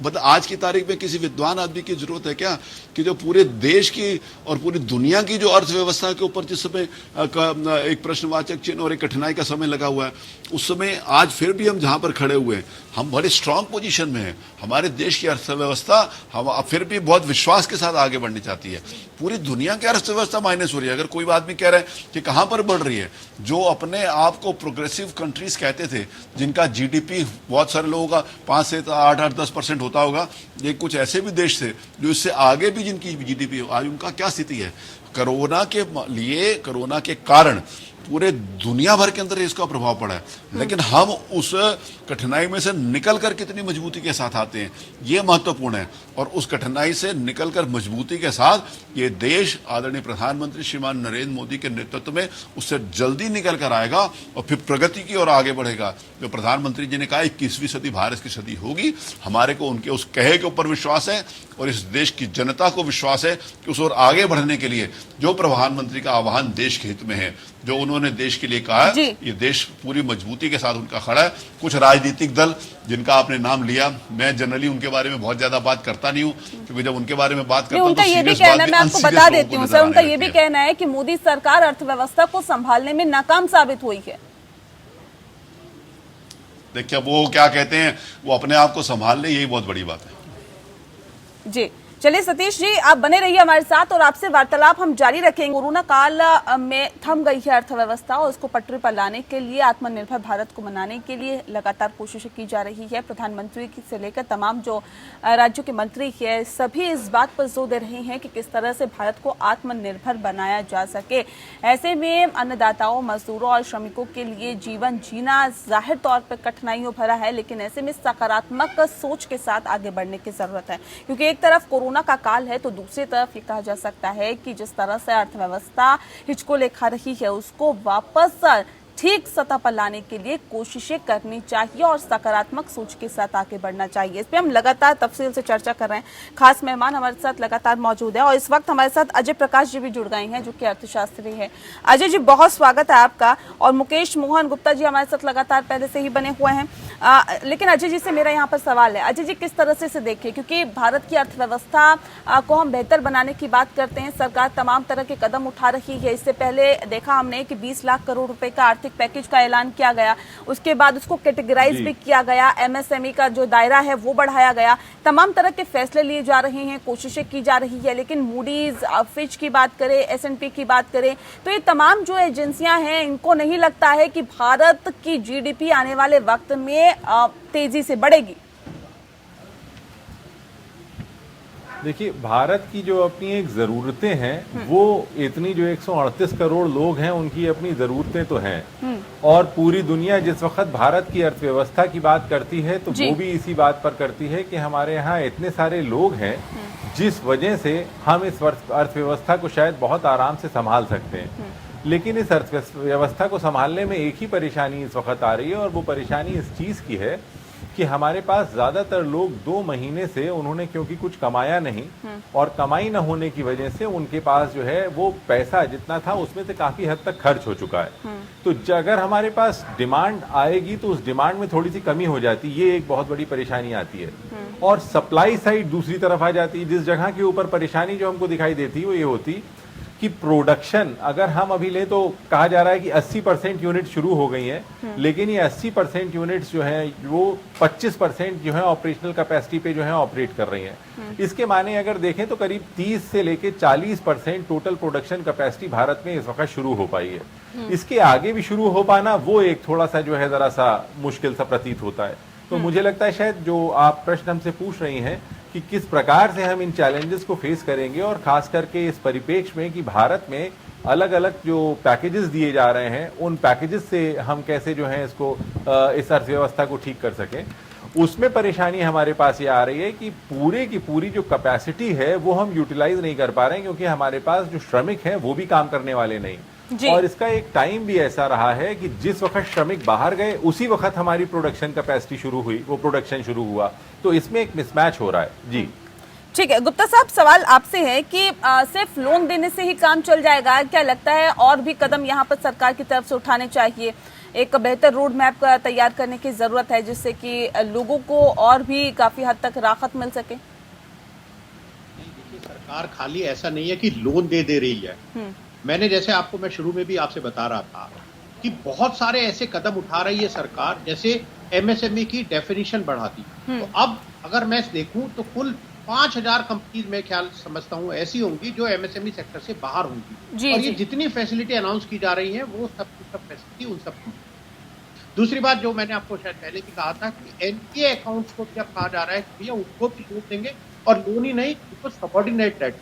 मतलब आज की तारीख में किसी विद्वान आदमी की जरूरत है क्या कि जो पूरे देश की और पूरी दुनिया की जो अर्थव्यवस्था के ऊपर जिस समय एक प्रश्नवाचक चिन्ह और एक कठिनाई का समय लगा हुआ है, उस समय आज फिर भी हम जहां पर खड़े हुए हैं, हम बड़े स्ट्रांग पोजीशन में हैं। हमारे देश की अर्थव्यवस्था हम फिर भी बहुत विश्वास के साथ आगे बढ़नी चाहती है। पूरी दुनिया की अर्थव्यवस्था माइनस हो रही है। अगर कोई आदमी कह रहा है कि कहां पर बढ़ रही है, जो अपने आप को प्रोग्रेसिव कंट्रीज कहते थे, जिनका जीडीपी बहुत सारे लोगों का 5 से 8-10% होता होगा, ये कुछ ऐसे भी देश थे जो इससे आगे भी जिनकी जीडीपी, आज उनका क्या स्थिति है? कोरोना के कारण पूरे दुनिया भर के अंदर इसका प्रभाव पड़ा है, लेकिन हम उस कठिनाई में से निकलकर कितनी मजबूती के साथ आते हैं, ये महत्वपूर्ण है। और उस कठिनाई से निकलकर मजबूती के साथ ये देश आदरणीय प्रधानमंत्री श्रीमान नरेंद्र मोदी के नेतृत्व में उससे जल्दी निकल कर आएगा और फिर प्रगति की ओर आगे बढ़ेगा। जो प्रधानमंत्री जी ने कहा 21वीं सदी भारत की सदी होगी, हमारे को उनके उस कहे के ऊपर विश्वास है और इस देश की जनता को विश्वास है कि उस ओर आगे बढ़ने के लिए जो प्रधानमंत्री का आह्वान देश के हित में है, जो उन्होंने देश के लिए कहा है, ये देश पूरी मजबूती के साथ उनका खड़ा है। कुछ राजनीतिक दल जिनका आपने नाम लिया, मैं जनरली उनके बारे में बहुत ज्यादा बात करता नहीं हूं, क्योंकि जब उनके बारे में बात करता हूं तो उनका ये भी कहना है, मैं आपको बता देती हूँ सर, उनका ये भी कहना है कि मोदी सरकार अर्थव्यवस्था को संभालने में नाकाम साबित हुई है। देखिए, वो क्या कहते हैं, वो अपने आप को संभाल ले, यही बहुत बड़ी बात है। जी चलिए सतीश जी, आप बने रहिए हमारे साथ और आपसे वार्तालाप हम जारी रखेंगे। कोरोना काल में थम गई है अर्थव्यवस्था और उसको पटरी पर लाने के लिए, आत्मनिर्भर भारत को मनाने के लिए लगातार कोशिशें की जा रही है। प्रधानमंत्री से लेकर तमाम जो राज्यों के मंत्री हैं, सभी इस बात पर जोर दे रहे हैं कि किस तरह से भारत को आत्मनिर्भर बनाया जा सके। ऐसे में अन्नदाताओं, मजदूरों और श्रमिकों के लिए जीवन जीना जाहिर तौर पर कठिनाइयों भरा है, लेकिन ऐसे में सकारात्मक सोच के साथ आगे बढ़ने की जरूरत है, क्योंकि एक तरफ कोरोना का काल है तो दूसरी तरफ ये कहा जा सकता है कि जिस तरह से अर्थव्यवस्था हिचको खा रही है, उसको वापस ठीक सतह पर लाने के लिए कोशिशें करनी चाहिए और सकारात्मक सोच के साथ आगे बढ़ना चाहिए। इस पे हम लगातार तफसील से चर्चा कर रहे हैं। खास मेहमान हमारे साथ लगातार मौजूद है और इस वक्त हमारे साथ अजय प्रकाश जी भी जुड़ गए हैं, जो कि अर्थशास्त्री है। अजय जी, बहुत स्वागत है आपका। और मुकेश मोहन गुप्ता जी हमारे साथ लगातार पहले से ही बने हुए हैं। लेकिन अजय जी से मेरा यहाँ पर सवाल है, अजय जी किस तरह से इसे देखें, क्योंकि भारत की अर्थव्यवस्था को हम बेहतर बनाने की बात करते हैं, सरकार तमाम तरह के कदम उठा रही है। इससे पहले देखा हमने कि 20 लाख करोड़ रुपए का आर्थिक पैकेज का ऐलान किया गया, उसके बाद उसको कैटेगराइज भी किया गया, MSME का जो दायरा है वो बढ़ाया गया, तमाम तरह के फैसले लिए जा रहे हैं, कोशिशें की जा रही है। लेकिन मूडीज, फिच की बात करें, S&P की बात करें, तो ये तमाम जो एजेंसियां हैं, इनको नहीं लगता है कि भारत की GDP आने वाले वक्त में तेजी से बढ़ेगी। देखिए, भारत की जो अपनी एक ज़रूरतें हैं, वो इतनी जो 138 करोड़ लोग हैं, उनकी अपनी ज़रूरतें तो हैं। और पूरी दुनिया जिस वक्त भारत की अर्थव्यवस्था की बात करती है, तो वो भी इसी बात पर करती है कि हमारे यहाँ इतने सारे लोग हैं, जिस वजह से हम इस अर्थव्यवस्था को शायद बहुत आराम से संभाल सकते हैं। लेकिन इस अर्थव्यवस्था को संभालने में एक ही परेशानी इस वक्त आ रही है, और वो परेशानी इस चीज़ की है कि हमारे पास ज्यादातर लोग 2 महीने से उन्होंने क्योंकि कुछ कमाया नहीं, और कमाई न होने की वजह से उनके पास जो है वो पैसा जितना था उसमें से काफी हद तक खर्च हो चुका है। तो अगर हमारे पास डिमांड आएगी तो उस डिमांड में थोड़ी सी कमी हो जाती है, ये एक बहुत बड़ी परेशानी आती है। और सप्लाई साइड दूसरी तरफ आ जाती है। जिस जगह के ऊपर परेशानी जो हमको दिखाई देती है वो ये होती कि प्रोडक्शन, अगर हम अभी लें तो कहा जा रहा है कि 80% यूनिट शुरू हो गई हैं, लेकिन ये 80% यूनिट्स जो हैं वो 25% जो है ऑपरेशनल कैपेसिटी पे जो है ऑपरेट कर रही हैं। इसके माने अगर देखें तो करीब 30 से लेके 40% टोटल प्रोडक्शन कैपेसिटी भारत में इस वक्त शुरू हो पाई है। इसके आगे भी शुरू हो पाना वो एक थोड़ा सा जो है जरा सा मुश्किल सा प्रतीत होता है। तो मुझे लगता है शायद जो आप प्रश्न हमसे पूछ रही हैं कि किस प्रकार से हम इन चैलेंजेस को फेस करेंगे, और खास करके इस परिप्रेक्ष्य में कि भारत में अलग अलग जो पैकेजेस दिए जा रहे हैं, उन पैकेजेस से हम कैसे जो है इसको इस अर्थव्यवस्था को ठीक कर सकें, उसमें परेशानी हमारे पास ये आ रही है कि पूरे की पूरी जो कैपेसिटी है वो हम यूटिलाइज नहीं कर पा रहे हैं, क्योंकि हमारे पास जो श्रमिक हैं वो भी काम करने वाले नहीं। और इसका एक टाइम भी ऐसा रहा है कि जिस वक्त श्रमिक बाहर गए उसी वक्त हमारी प्रोडक्शन कैपेसिटी शुरू हुई, वो प्रोडक्शन शुरू हुआ, तो इसमें एक मिसमैच हो रहा है। जी ठीक है गुप्ता साहब, सवाल आपसे है कि सिर्फ लोन देने से ही काम चल जाएगा? क्या लगता है और भी कदम यहाँ पर सरकार की तरफ से उठाने चाहिए? एक बेहतर रोड मैप तैयार करने की जरूरत है जिससे कि लोगों को और भी काफी हद तक राहत मिल सके। देखिए, सरकार खाली ऐसा नहीं है कि लोन दे रही है। मैंने जैसे आपको मैं शुरू में भी आपसे बता रहा था कि बहुत सारे ऐसे कदम उठा रही है सरकार, जैसे एमएसएमई की डेफिनेशन बढ़ा दी। तो अब अगर मैं देखूं तो कुल 5000 कंपनीज मैं ख्याल समझता हूं ऐसी होंगी जो एमएसएमई सेक्टर से बाहर होंगी, और ये जितनी फैसिलिटी अनाउंस की जा रही है वो सब फैसिलिटी उन सब। दूसरी बात जो मैंने आपको शायद पहले भी कहा था कि एनपीए अकाउंट्स को क्या कहा जा रहा है कि भैया उनको भी लोन देंगे, और लोन ही नहीं, उनको सबऑर्डिनेट डेट।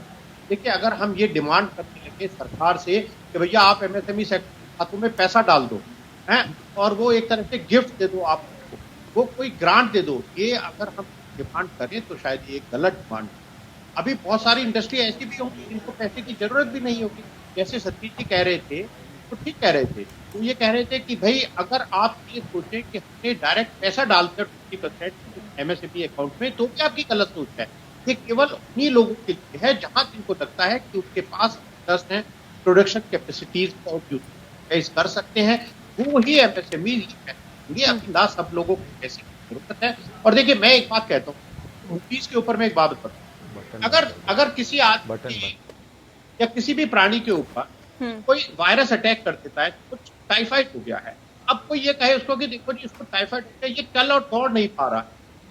देखिए, अगर हम ये डिमांड करने लगे सरकार से कि भैया आप एमएसएमई सेक्टर खातों में पैसा डाल दो हैं और वो एक तरह से गिफ्ट दे दो, आपको वो कोई ग्रांट दे दो, ये अगर हम डिमांड करें तो शायद ये गलत डिमांड। अभी बहुत सारी इंडस्ट्री ऐसी भी होंगी जिनको पैसे की जरूरत भी नहीं होगी। जैसे सतीश जी कह रहे थे, तो ठीक कह रहे थे, तो ये कह रहे थे कि भाई अगर आप ये सोचें कि हमने डायरेक्ट पैसा डालकर 20% एमएसएमई अकाउंट में, तो भी आपकी गलत सोच है। ये केवल उन्हीं लोगों के लिए है जहां जिनको लगता है कि उसके पास इंटरेस्ट है, प्रोडक्शन कैपेसिटीज को यूटिलाइज कर सकते हैं, वो ही एमएसएमई ये ना सब लोगों को पैसे की जरूरत है। और देखिए, मैं एक बात कहता हूँ, मूवीज के ऊपर मैं एक बात बताता हूँ, अगर किसी आदमी या किसी भी प्राणी के ऊपर कोई वायरस अटैक कर देता है, कुछ टाइफाइड हो गया है, अब कोई ये कहे उसको कि देखो जी उसको टाइफाइड हो गया, ये चल और दौड़ नहीं पा रहा,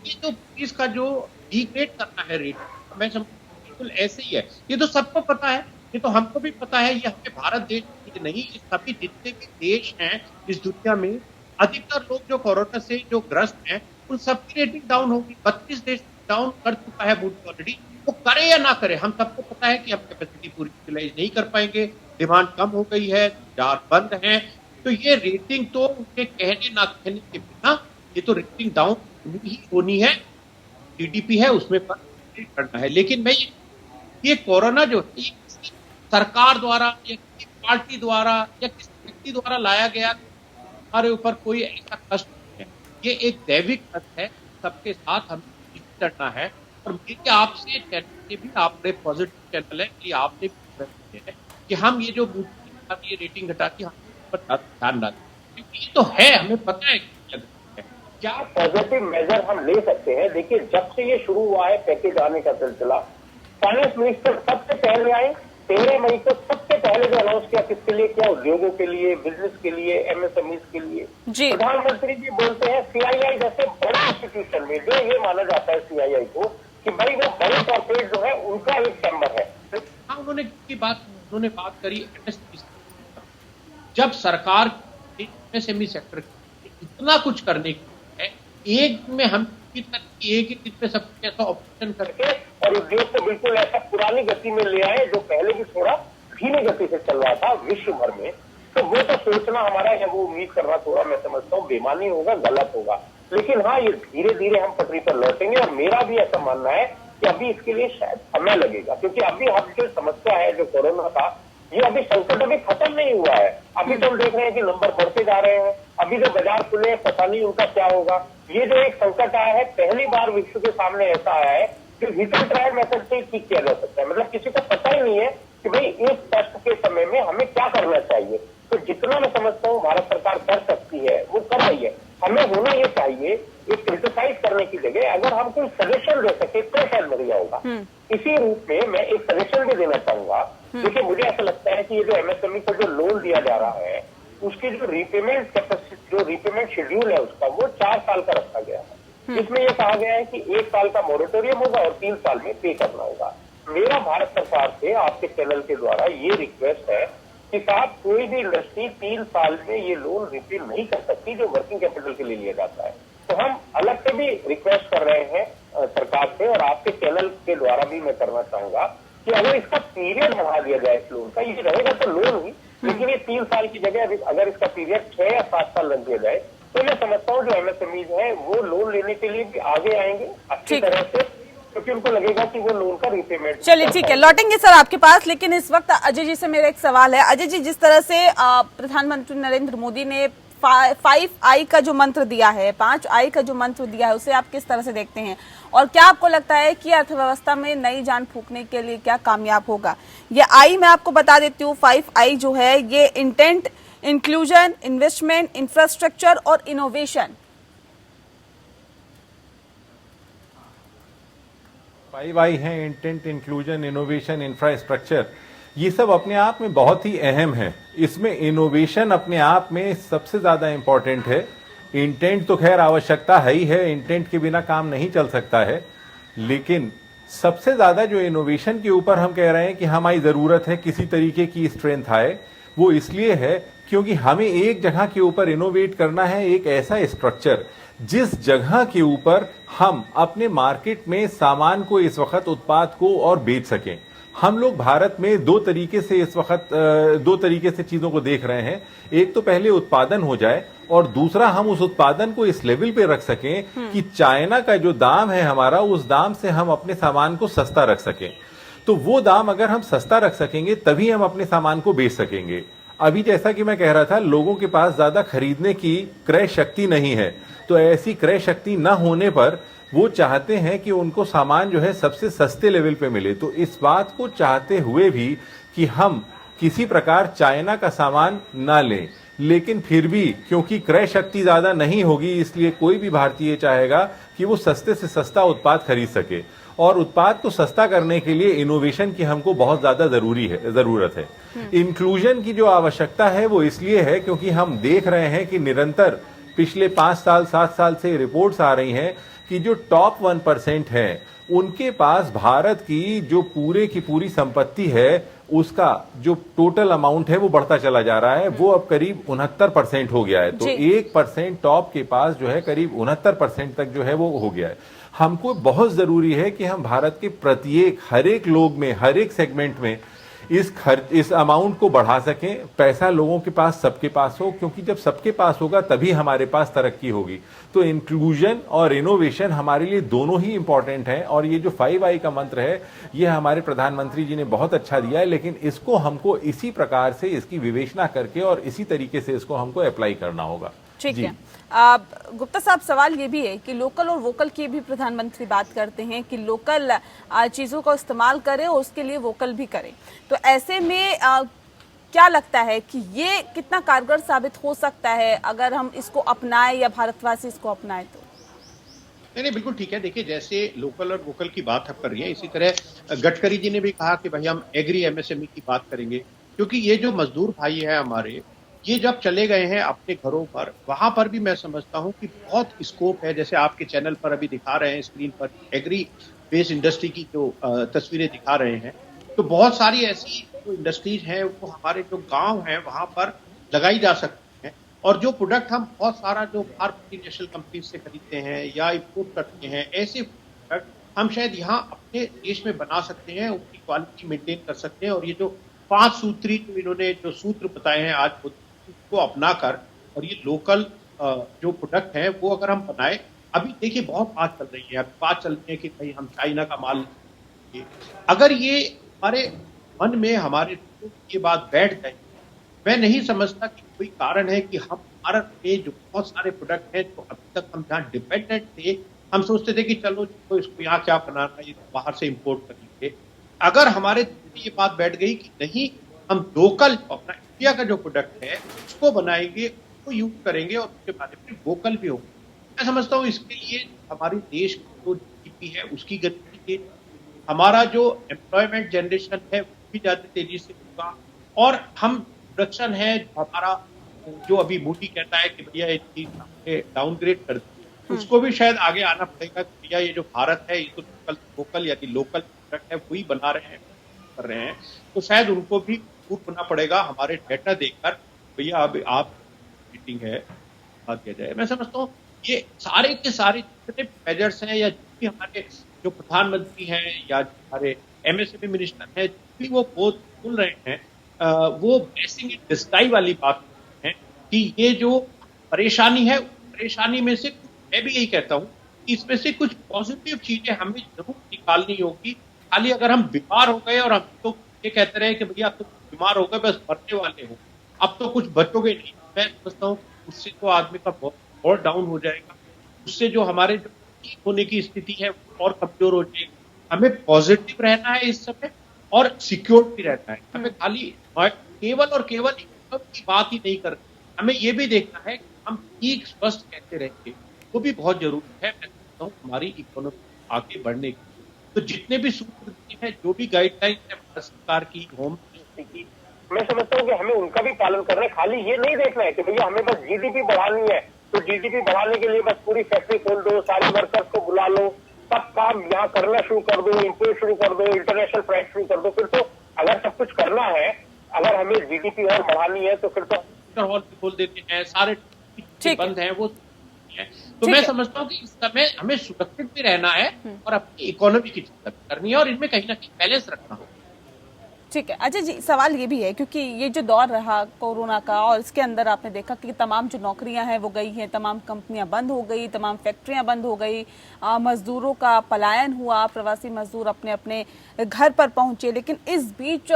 ये जो इसका जो डिग्रेड करना है रेट, मैं समझता बिल्कुल ऐसे ही है। ये तो सबको पता है, ये तो हमको भी पता है, ये हमें भारत देश नहीं, सभी जितने भी देश हैं इस दुनिया में, अधिकतर लोग जो कोरोना से जो ग्रस्त हैं उन सबकी रेटिंग डाउन होगी। 32 देश डाउन कर चुका है बूटी ऑलरेडी। वो करे या ना करे, हम सबको पता है कि हम कैपेसिटी पूरी यूटिलाइज नहीं कर पाएंगे, डिमांड कम हो गई है, जार बंद है, तो ये रेटिंग तो उनके कहने ना कहने के बिना ये तो रेटिंग डाउन ही होनी है। जीडीपी है उसमें करना है, लेकिन मैं ये कोरोना जो सरकार द्वारा या किसी पार्टी द्वारा या किसी व्यक्ति द्वारा लाया गया, हमारे ऊपर कोई ऐसा कष्ट नहीं है, ये एक दैविक कष्ट है, सबके साथ हमें लड़ना है। और मेरे आपसे चैनल से भी, आपने पॉजिटिव चैनल है कि आपने है कि हम ये जो ये रेटिंग घटा के हम पर ध्यान डालें, क्योंकि ये तो है, हमें पता है क्या पॉजिटिव मेजर हम ले सकते हैं। देखिए, जब से ये शुरू हुआ है पैकेज आने का सिलसिला, फाइनेंस मिनिस्टर सबसे पहले आए 13 मई को, सबसे पहले जो अनाउंस किया किसके लिए किया, उद्योगों के लिए, बिजनेस के लिए, एमएसएमई के लिए। प्रधानमंत्री जी बोलते हैं सीआईआई जैसे बड़े इंस्टीट्यूशन में, जो ये माना जाता है सीआईआई को कि भाई वो बड़े कॉर्पोरेट जो है उनका एक चैम्बर है। हाँ, उन्होंने बात करी एमएसएमई। जब सरकार एमएसएमई सेक्टर इतना कुछ करने की है, एक में हम एक ही दिन में सब ऐसा ऑपरेशन करके और उद्योग को बिल्कुल ऐसा पुरानी गति में ले आए जो पहले भी थोड़ा धीमी गति से चल रहा था विश्व भर में। तो वो तो सोचना हमारा या वो उम्मीद करना थोड़ा, मैं समझता हूँ, बेमानी होगा, गलत होगा। लेकिन हाँ, ये धीरे धीरे हम पटरी पर लौटेंगे, और मेरा भी ऐसा मानना है कि अभी इसके लिए शायद समय लगेगा, क्योंकि अभी हम जो समस्या है जो कोरोना का, ये अभी संकट अभी खत्म नहीं हुआ है। अभी तो हम देख रहे हैं कि नंबर बढ़ते जा रहे हैं, अभी जो बाजार खुले हैं पता नहीं उनका क्या होगा। ये जो एक संकट आया है, पहली बार विश्व के सामने ऐसा आया है कि हिट एंड ट्रायल मेथड से ठीक किया जा सकता है। मतलब किसी को पता ही नहीं है कि भाई इस टेस्ट के समय में हमें क्या करना चाहिए। तो जितना मैं समझता हूँ भारत सरकार कर सकती है वो कर रही है। हमें होना ये चाहिए, एक क्रिटिसाइज करने की जगह अगर हम कोई सजेशन दे सके तो शायद बढ़िया होगा। इसी रूप में मैं एक सजेशन भी देना चाहूंगा। देखिए, मुझे ऐसा लगता है कि ये जो एमएसएमई को जो लोन दिया जा रहा है, उसकी जो रीपेमेंट कैपेसिटी, जो रीपेमेंट शेड्यूल है उसका, वो 4 साल का रखा गया है। इसमें यह कहा गया है कि 1 साल का मोरेटोरियम होगा और 3 साल में पे करना होगा। मेरा भारत सरकार से आपके चैनल के द्वारा ये रिक्वेस्ट है कि साहब, कोई भी इंडस्ट्री 3 साल में ये लोन रिपे नहीं कर सकती जो वर्किंग कैपिटल के लिए लिया जाता है। तो हम अलग से भी रिक्वेस्ट कर रहे हैं सरकार से, और आपके चैनल के द्वारा भी मैं करना चाहूंगा कि अगर इसका पीरियड बढ़ा दिया जाए इस लोन का, ये रहेगा तो लोन ही, लेकिन ये 3 साल की जगह अगर इसका पीरियड 6 या 7 साल रख दिया जाए तो मैं समझता हूँ जो एमएसएमईज हैं वो लोन लेने के लिए भी आगे आएंगे अच्छी तरह से, क्योंकि उनको लगेगा कि वो लोन का रिपेमेंट। चलिए ठीक है, लौटेंगे सर आपके पास, लेकिन इस वक्त अजय जी से मेरा एक सवाल है। अजय जी, जिस तरह से प्रधानमंत्री नरेंद्र मोदी ने 5I का जो मंत्र दिया है, 5I का जो मंत्र दिया है, उसे आप किस तरह से देखते हैं और क्या आपको लगता है कि अर्थव्यवस्था में नई जान फूंकने के लिए क्या कामयाब होगा? ये I मैं आपको बता देती हूँ, 5I जो है ये इंटेंट, इंक्लूजन, इन्वेस्टमेंट, इंफ्रास्ट्रक्चर और इनोवेशन। 5I है, इंटेंट, इंक्लूजन, इनोवेशन, इंफ्रास्ट्रक्चर। ये सब अपने आप में बहुत ही अहम है। इसमें इनोवेशन अपने आप में सबसे ज्यादा इंपॉर्टेंट है। इंटेंट तो खैर आवश्यकता है ही है, इंटेंट के बिना काम नहीं चल सकता है, लेकिन सबसे ज्यादा जो इनोवेशन के ऊपर हम कह रहे हैं कि हमारी जरूरत है किसी तरीके की स्ट्रेंथ आए, वो इसलिए है क्योंकि हमें एक जगह के ऊपर इनोवेट करना है, एक ऐसा स्ट्रक्चर जिस जगह के ऊपर हम अपने मार्केट में सामान को, इस वक्त उत्पाद को और बेच सकें। हम लोग भारत में दो तरीके से चीजों को देख रहे हैं। एक तो पहले उत्पादन हो जाए और दूसरा हम उस उत्पादन को इस लेवल पे रख सकें कि चाइना का जो दाम है हमारा, उस दाम से हम अपने सामान को सस्ता रख सकें। तो वो दाम अगर हम सस्ता रख सकेंगे तभी हम अपने सामान को बेच सकेंगे। अभी जैसा कि मैं कह रहा था, लोगों के पास ज्यादा खरीदने की क्रय शक्ति नहीं है, तो ऐसी क्रय शक्ति न होने पर वो चाहते हैं कि उनको सामान जो है सबसे सस्ते लेवल पे मिले। तो इस बात को चाहते हुए भी कि हम किसी प्रकार चाइना का सामान ना लें, लेकिन फिर भी क्योंकि क्रय शक्ति ज्यादा नहीं होगी, इसलिए कोई भी भारतीय चाहेगा कि वो सस्ते से सस्ता उत्पाद खरीद सके। और उत्पाद को सस्ता करने के लिए इनोवेशन की हमको बहुत ज्यादा जरूरत है। इंक्लूजन की जो आवश्यकता है वो इसलिए है क्योंकि हम देख रहे हैं कि निरंतर पिछले 5 साल 7 साल से रिपोर्ट्स आ रही हैं कि जो टॉप 1% है उनके पास भारत की जो पूरे की पूरी संपत्ति है, उसका जो टोटल अमाउंट है वो बढ़ता चला जा रहा है। वो अब करीब 69% हो गया है। तो 1% टॉप के पास जो है करीब 69% तक जो है वो हो गया है। हमको बहुत जरूरी है कि हम भारत के प्रत्येक, हर एक लोग में, हर एक सेगमेंट में इस अमाउंट को बढ़ा सकें। पैसा लोगों के पास, सबके पास हो, क्योंकि जब सबके पास होगा तभी हमारे पास तरक्की होगी। तो इंक्लूजन और इनोवेशन हमारे लिए दोनों ही इंपॉर्टेंट है। और ये जो 5I का मंत्र है, ये हमारे प्रधानमंत्री जी ने बहुत अच्छा दिया है, लेकिन इसको हमको इसी प्रकार से इसकी विवेचना करके और इसी तरीके से इसको हमको अप्लाई करना होगा। ठीक है। गुप्ता साहब, सवाल ये भी है कि लोकल और वोकल की भी प्रधानमंत्री बात करते हैं कि लोकल चीजों का इस्तेमाल करें और उसके लिए वोकल भी करें। तो ऐसे में क्या लगता है कि ये कितना कारगर साबित हो सकता है अगर हम इसको अपनाएं या भारतवासी इसको अपनाएं? तो नहीं, बिल्कुल ठीक है। देखिए, जैसे लोकल और वोकल की बात हम कर रही है, इसी तरह गडकरी जी ने भी कहा कि भाई हम एग्री एमएसएमई की बात करेंगे, क्योंकि ये जो मजदूर भाई है हमारे, ये जब चले गए हैं अपने घरों पर, वहां पर भी मैं समझता हूं कि बहुत स्कोप है। जैसे आपके चैनल पर अभी दिखा रहे हैं स्क्रीन पर, एग्री बेस इंडस्ट्री की जो तस्वीरें दिखा रहे हैं, तो बहुत सारी ऐसी जो इंडस्ट्रीज हैं वो हमारे जो गांव हैं वहां पर लगाई जा सकती हैं। और जो प्रोडक्ट हम बहुत सारा जो बाहर मल्टीनेशनल कंपनी से खरीदते हैं या इम्पोर्ट करते हैं, ऐसे प्रोडक्ट हम शायद यहाँ अपने देश में बना सकते हैं, उनकी क्वालिटी मेंटेन कर सकते हैं। और ये जो 5 सूत्री जो इन्होंने जो सूत्र बताए हैं आज, को अपनाकर और ये लोकल जो प्रोडक्ट है वो अगर हम बनाए, अभी देखिए बहुत बात चल रही है, अभी बात चल रही है कि भाई हम चाइना का माल, अगर ये हमारे मन में, हमारे ये बात बैठ जाए, मैं नहीं समझता कि कोई कारण है कि हम भारत में जो बहुत सारे प्रोडक्ट हैं जो अभी तक हम जहाँ डिपेंडेंट थे, हम सोचते थे कि चलो तो इसको यहाँ क्या बनाना, ये बाहर से इम्पोर्ट करेंगे। अगर हमारे ये बात बैठ गई कि नहीं, हम लोकल अपना इंडिया का जो प्रोडक्ट है उसको बनाएंगे, उसको यूज करेंगे और उसके बाद में वोकल भी होगा, मैं समझता हूँ इसके लिए हमारे देश की जो जीडीपी है उसकी गति के, हमारा जो एम्प्लॉयमेंट जनरेशन है वो भी ज्यादा तेजी से होगा। और हम प्रोडक्शन है हमारा, जो अभी मोदी कहता है कि भैया ये डाउनग्रेड कर दे, उसको भी शायद आगे आना पड़ेगा कि भैया ये जो भारत है ये तो वोकल यानी लोकल प्रोडक्ट है वही बना रहे हैं, कर रहे हैं, तो शायद उनको भी होना पड़ेगा हमारे डेटा देखकर, भैया अब आप मीटिंग है बात किया जाए। मैं समझता हूँ ये सारे के सारे जितने मेजर्स हैं या भी हमारे जो प्रधानमंत्री हैं या हमारे एमएसएमई मिनिस्टर हैं, भी वो बहुत बोल रहे हैं, वो ब्लेसिंग इन डिस्गाइज वाली बात है कि ये जो परेशानी है परेशानी में से मैं भी यही कहता हूँ कि इसमें से कुछ पॉजिटिव चीजें हमें जरूर निकालनी होगी। खाली अगर हम बीमार हो गए और हम तो ये कहते रहे कि भैया तुम बीमार हो गए बस मरने वाले हो, अब तो कुछ बचोगे नहीं, मैं समझता हूँ उससे तो आदमी का बहुत डाउन हो जाएगा, उससे जो हमारे जो ठीक होने की स्थिति है वो और कमजोर हो जाएगी। हमें पॉजिटिव रहना है इस समय और सिक्योर भी रहना है। हमें खाली केवल और केवल इकोनॉमी की बात ही नहीं करनी, हमें ये भी देखना है कि हम ठीक स्वस्थ कैसे रहेंगे, वो भी बहुत जरूरी है। मैं समझता हूँ हमारी इकोनॉमी आगे बढ़ने की तो जितने भी सूत्र हैं, जो भी गाइडलाइन है भारत सरकार की, होम मिनिस्ट्री की, मैं समझता हूँ कि हमें उनका भी पालन करना है। खाली ये नहीं देखना है कि भैया हमें बस जीडीपी बढ़ानी है, तो जीडीपी बढ़ाने के लिए बस पूरी फैक्ट्री खोल दो, सारे वर्कर्स को बुला लो, सब काम यहाँ करना शुरू कर दो, इंपोर्ट शुरू कर दो, इंटरनेशनल फ्लाइट शुरू कर दो। फिर तो अगर सब कुछ करना है, अगर हमें जीडीपी और बढ़ानी है तो फिर तो हॉल भी खोल देते हैं, सारे बंद हैं वो है। तो मैं समझता हूँ कि इस समय हमें सुरक्षित भी रहना है और अपनी इकोनॉमी की चिंता करनी है और इनमें कहीं ना कहीं बैलेंस रखना होगा। ठीक है अजय जी, सवाल ये भी है क्योंकि ये जो दौर रहा कोरोना का और इसके अंदर आपने देखा कि तमाम जो नौकरियां हैं वो गई हैं, तमाम कंपनियां बंद हो गई, तमाम फैक्ट्रियां बंद हो गई, मजदूरों का पलायन हुआ, प्रवासी मजदूर अपने अपने घर पर पहुंचे। लेकिन इस बीच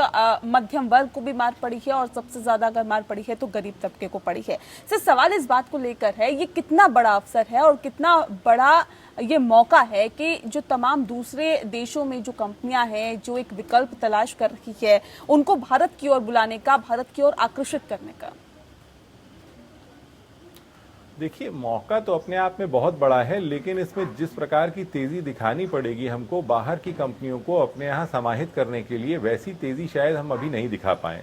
मध्यम वर्ग को भी मार पड़ी है और सबसे ज्यादा अगर मार पड़ी है तो गरीब तबके को पड़ी है। सिर्फ सवाल इस बात को लेकर है ये कितना बड़ा अवसर है और कितना बड़ा ये मौका है कि जो तमाम दूसरे देशों में जो कंपनियां हैं जो एक विकल्प तलाश कर रही है उनको भारत की ओर बुलाने का, भारत की ओर आकर्षित करने का। देखिए, मौका तो अपने आप में बहुत बड़ा है, लेकिन इसमें जिस प्रकार की तेजी दिखानी पड़ेगी हमको बाहर की कंपनियों को अपने यहाँ समाहित करने के लिए, वैसी तेजी शायद हम अभी नहीं दिखा पाए,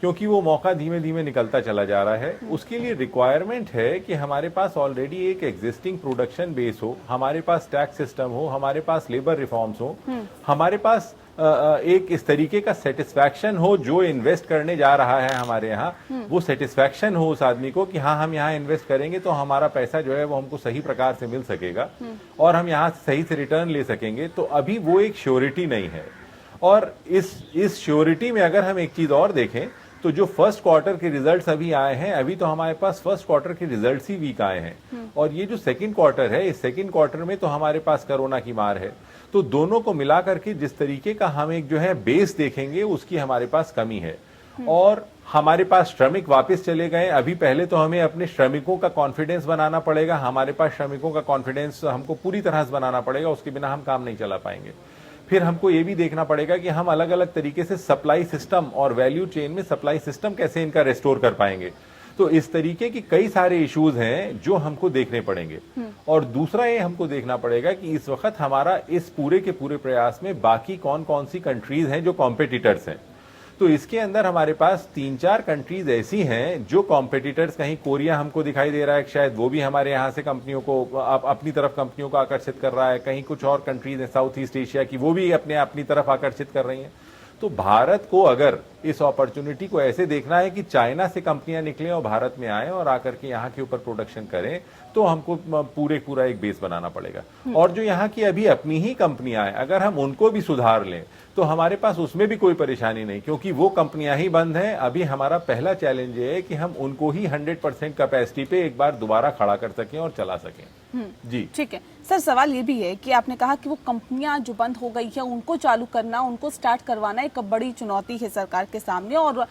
क्योंकि वो मौका धीमे धीमे निकलता चला जा रहा है। उसके लिए रिक्वायरमेंट है कि हमारे पास ऑलरेडी एक एग्जिस्टिंग प्रोडक्शन बेस हो, हमारे पास टैक्स सिस्टम हो, हमारे पास लेबर रिफॉर्म्स हो, हमारे पास एक इस तरीके का सेटिस्फैक्शन हो जो इन्वेस्ट करने जा रहा है हमारे यहाँ, वो सेटिस्फैक्शन हो उस आदमी को कि हाँ हम यहाँ इन्वेस्ट करेंगे तो हमारा पैसा जो है वो हमको सही प्रकार से मिल सकेगा और हम यहाँ सही से रिटर्न ले सकेंगे। तो अभी वो एक श्योरिटी नहीं है। और इस श्योरिटी में अगर हम एक चीज और देखें तो जो फर्स्ट क्वार्टर के रिजल्ट्स अभी आए हैं, अभी तो हमारे पास फर्स्ट क्वार्टर के रिजल्ट्स ही वीक आए हैं और ये जो सेकंड क्वार्टर है, इस सेकंड क्वार्टर में तो हमारे पास कोरोना की मार है। तो दोनों को मिला करके जिस तरीके का हम एक जो है बेस देखेंगे उसकी हमारे पास कमी है। और हमारे पास श्रमिक वापस चले गए। अभी पहले तो हमें अपने श्रमिकों का कॉन्फिडेंस बनाना पड़ेगा, हमारे पास श्रमिकों का कॉन्फिडेंस हमको पूरी तरह से बनाना पड़ेगा, उसके बिना हम काम नहीं चला पाएंगे। फिर हमको ये भी देखना पड़ेगा कि हम अलग अलग तरीके से सप्लाई सिस्टम और वैल्यू चेन में सप्लाई सिस्टम कैसे इनका रेस्टोर कर पाएंगे। तो इस तरीके की कई सारे इश्यूज हैं जो हमको देखने पड़ेंगे। और दूसरा ये हमको देखना पड़ेगा कि इस वक्त हमारा इस पूरे के पूरे प्रयास में बाकी कौन कौन सी कंट्रीज हैं जो कॉम्पिटिटर्स हैं। तो इसके अंदर हमारे पास 3-4 कंट्रीज ऐसी हैं जो कॉम्पिटिटर्स, कहीं कोरिया हमको दिखाई दे रहा है शायद वो भी हमारे यहाँ से कंपनियों को अपनी तरफ कंपनियों को आकर्षित कर रहा है, कहीं कुछ और कंट्रीज हैं साउथ ईस्ट एशिया की वो भी अपनी तरफ आकर्षित कर रही हैं। तो भारत को अगर इस अपॉर्चुनिटी को ऐसे देखना है कि चाइना से कंपनियां निकलें और भारत में आए और आकर के यहाँ के ऊपर प्रोडक्शन करें, तो हमको पूरा एक बेस बनाना पड़ेगा। और जो यहाँ की अभी अपनी ही कंपनियां हैं, अगर हम उनको भी सुधार लें तो हमारे पास उसमें भी कोई परेशानी नहीं, क्योंकि वो कंपनियां ही बंद हैं। अभी हमारा पहला चैलेंज ये है कि हम उनको ही 100% कैपेसिटी पे एक बार दोबारा खड़ा कर सकें और चला सकें। जी ठीक है सर, सवाल ये भी है कि आपने कहा कि वो कंपनियां जो बंद हो गई है उनको चालू करना, उनको स्टार्ट करवाना एक बड़ी चुनौती है सरकार के सामने और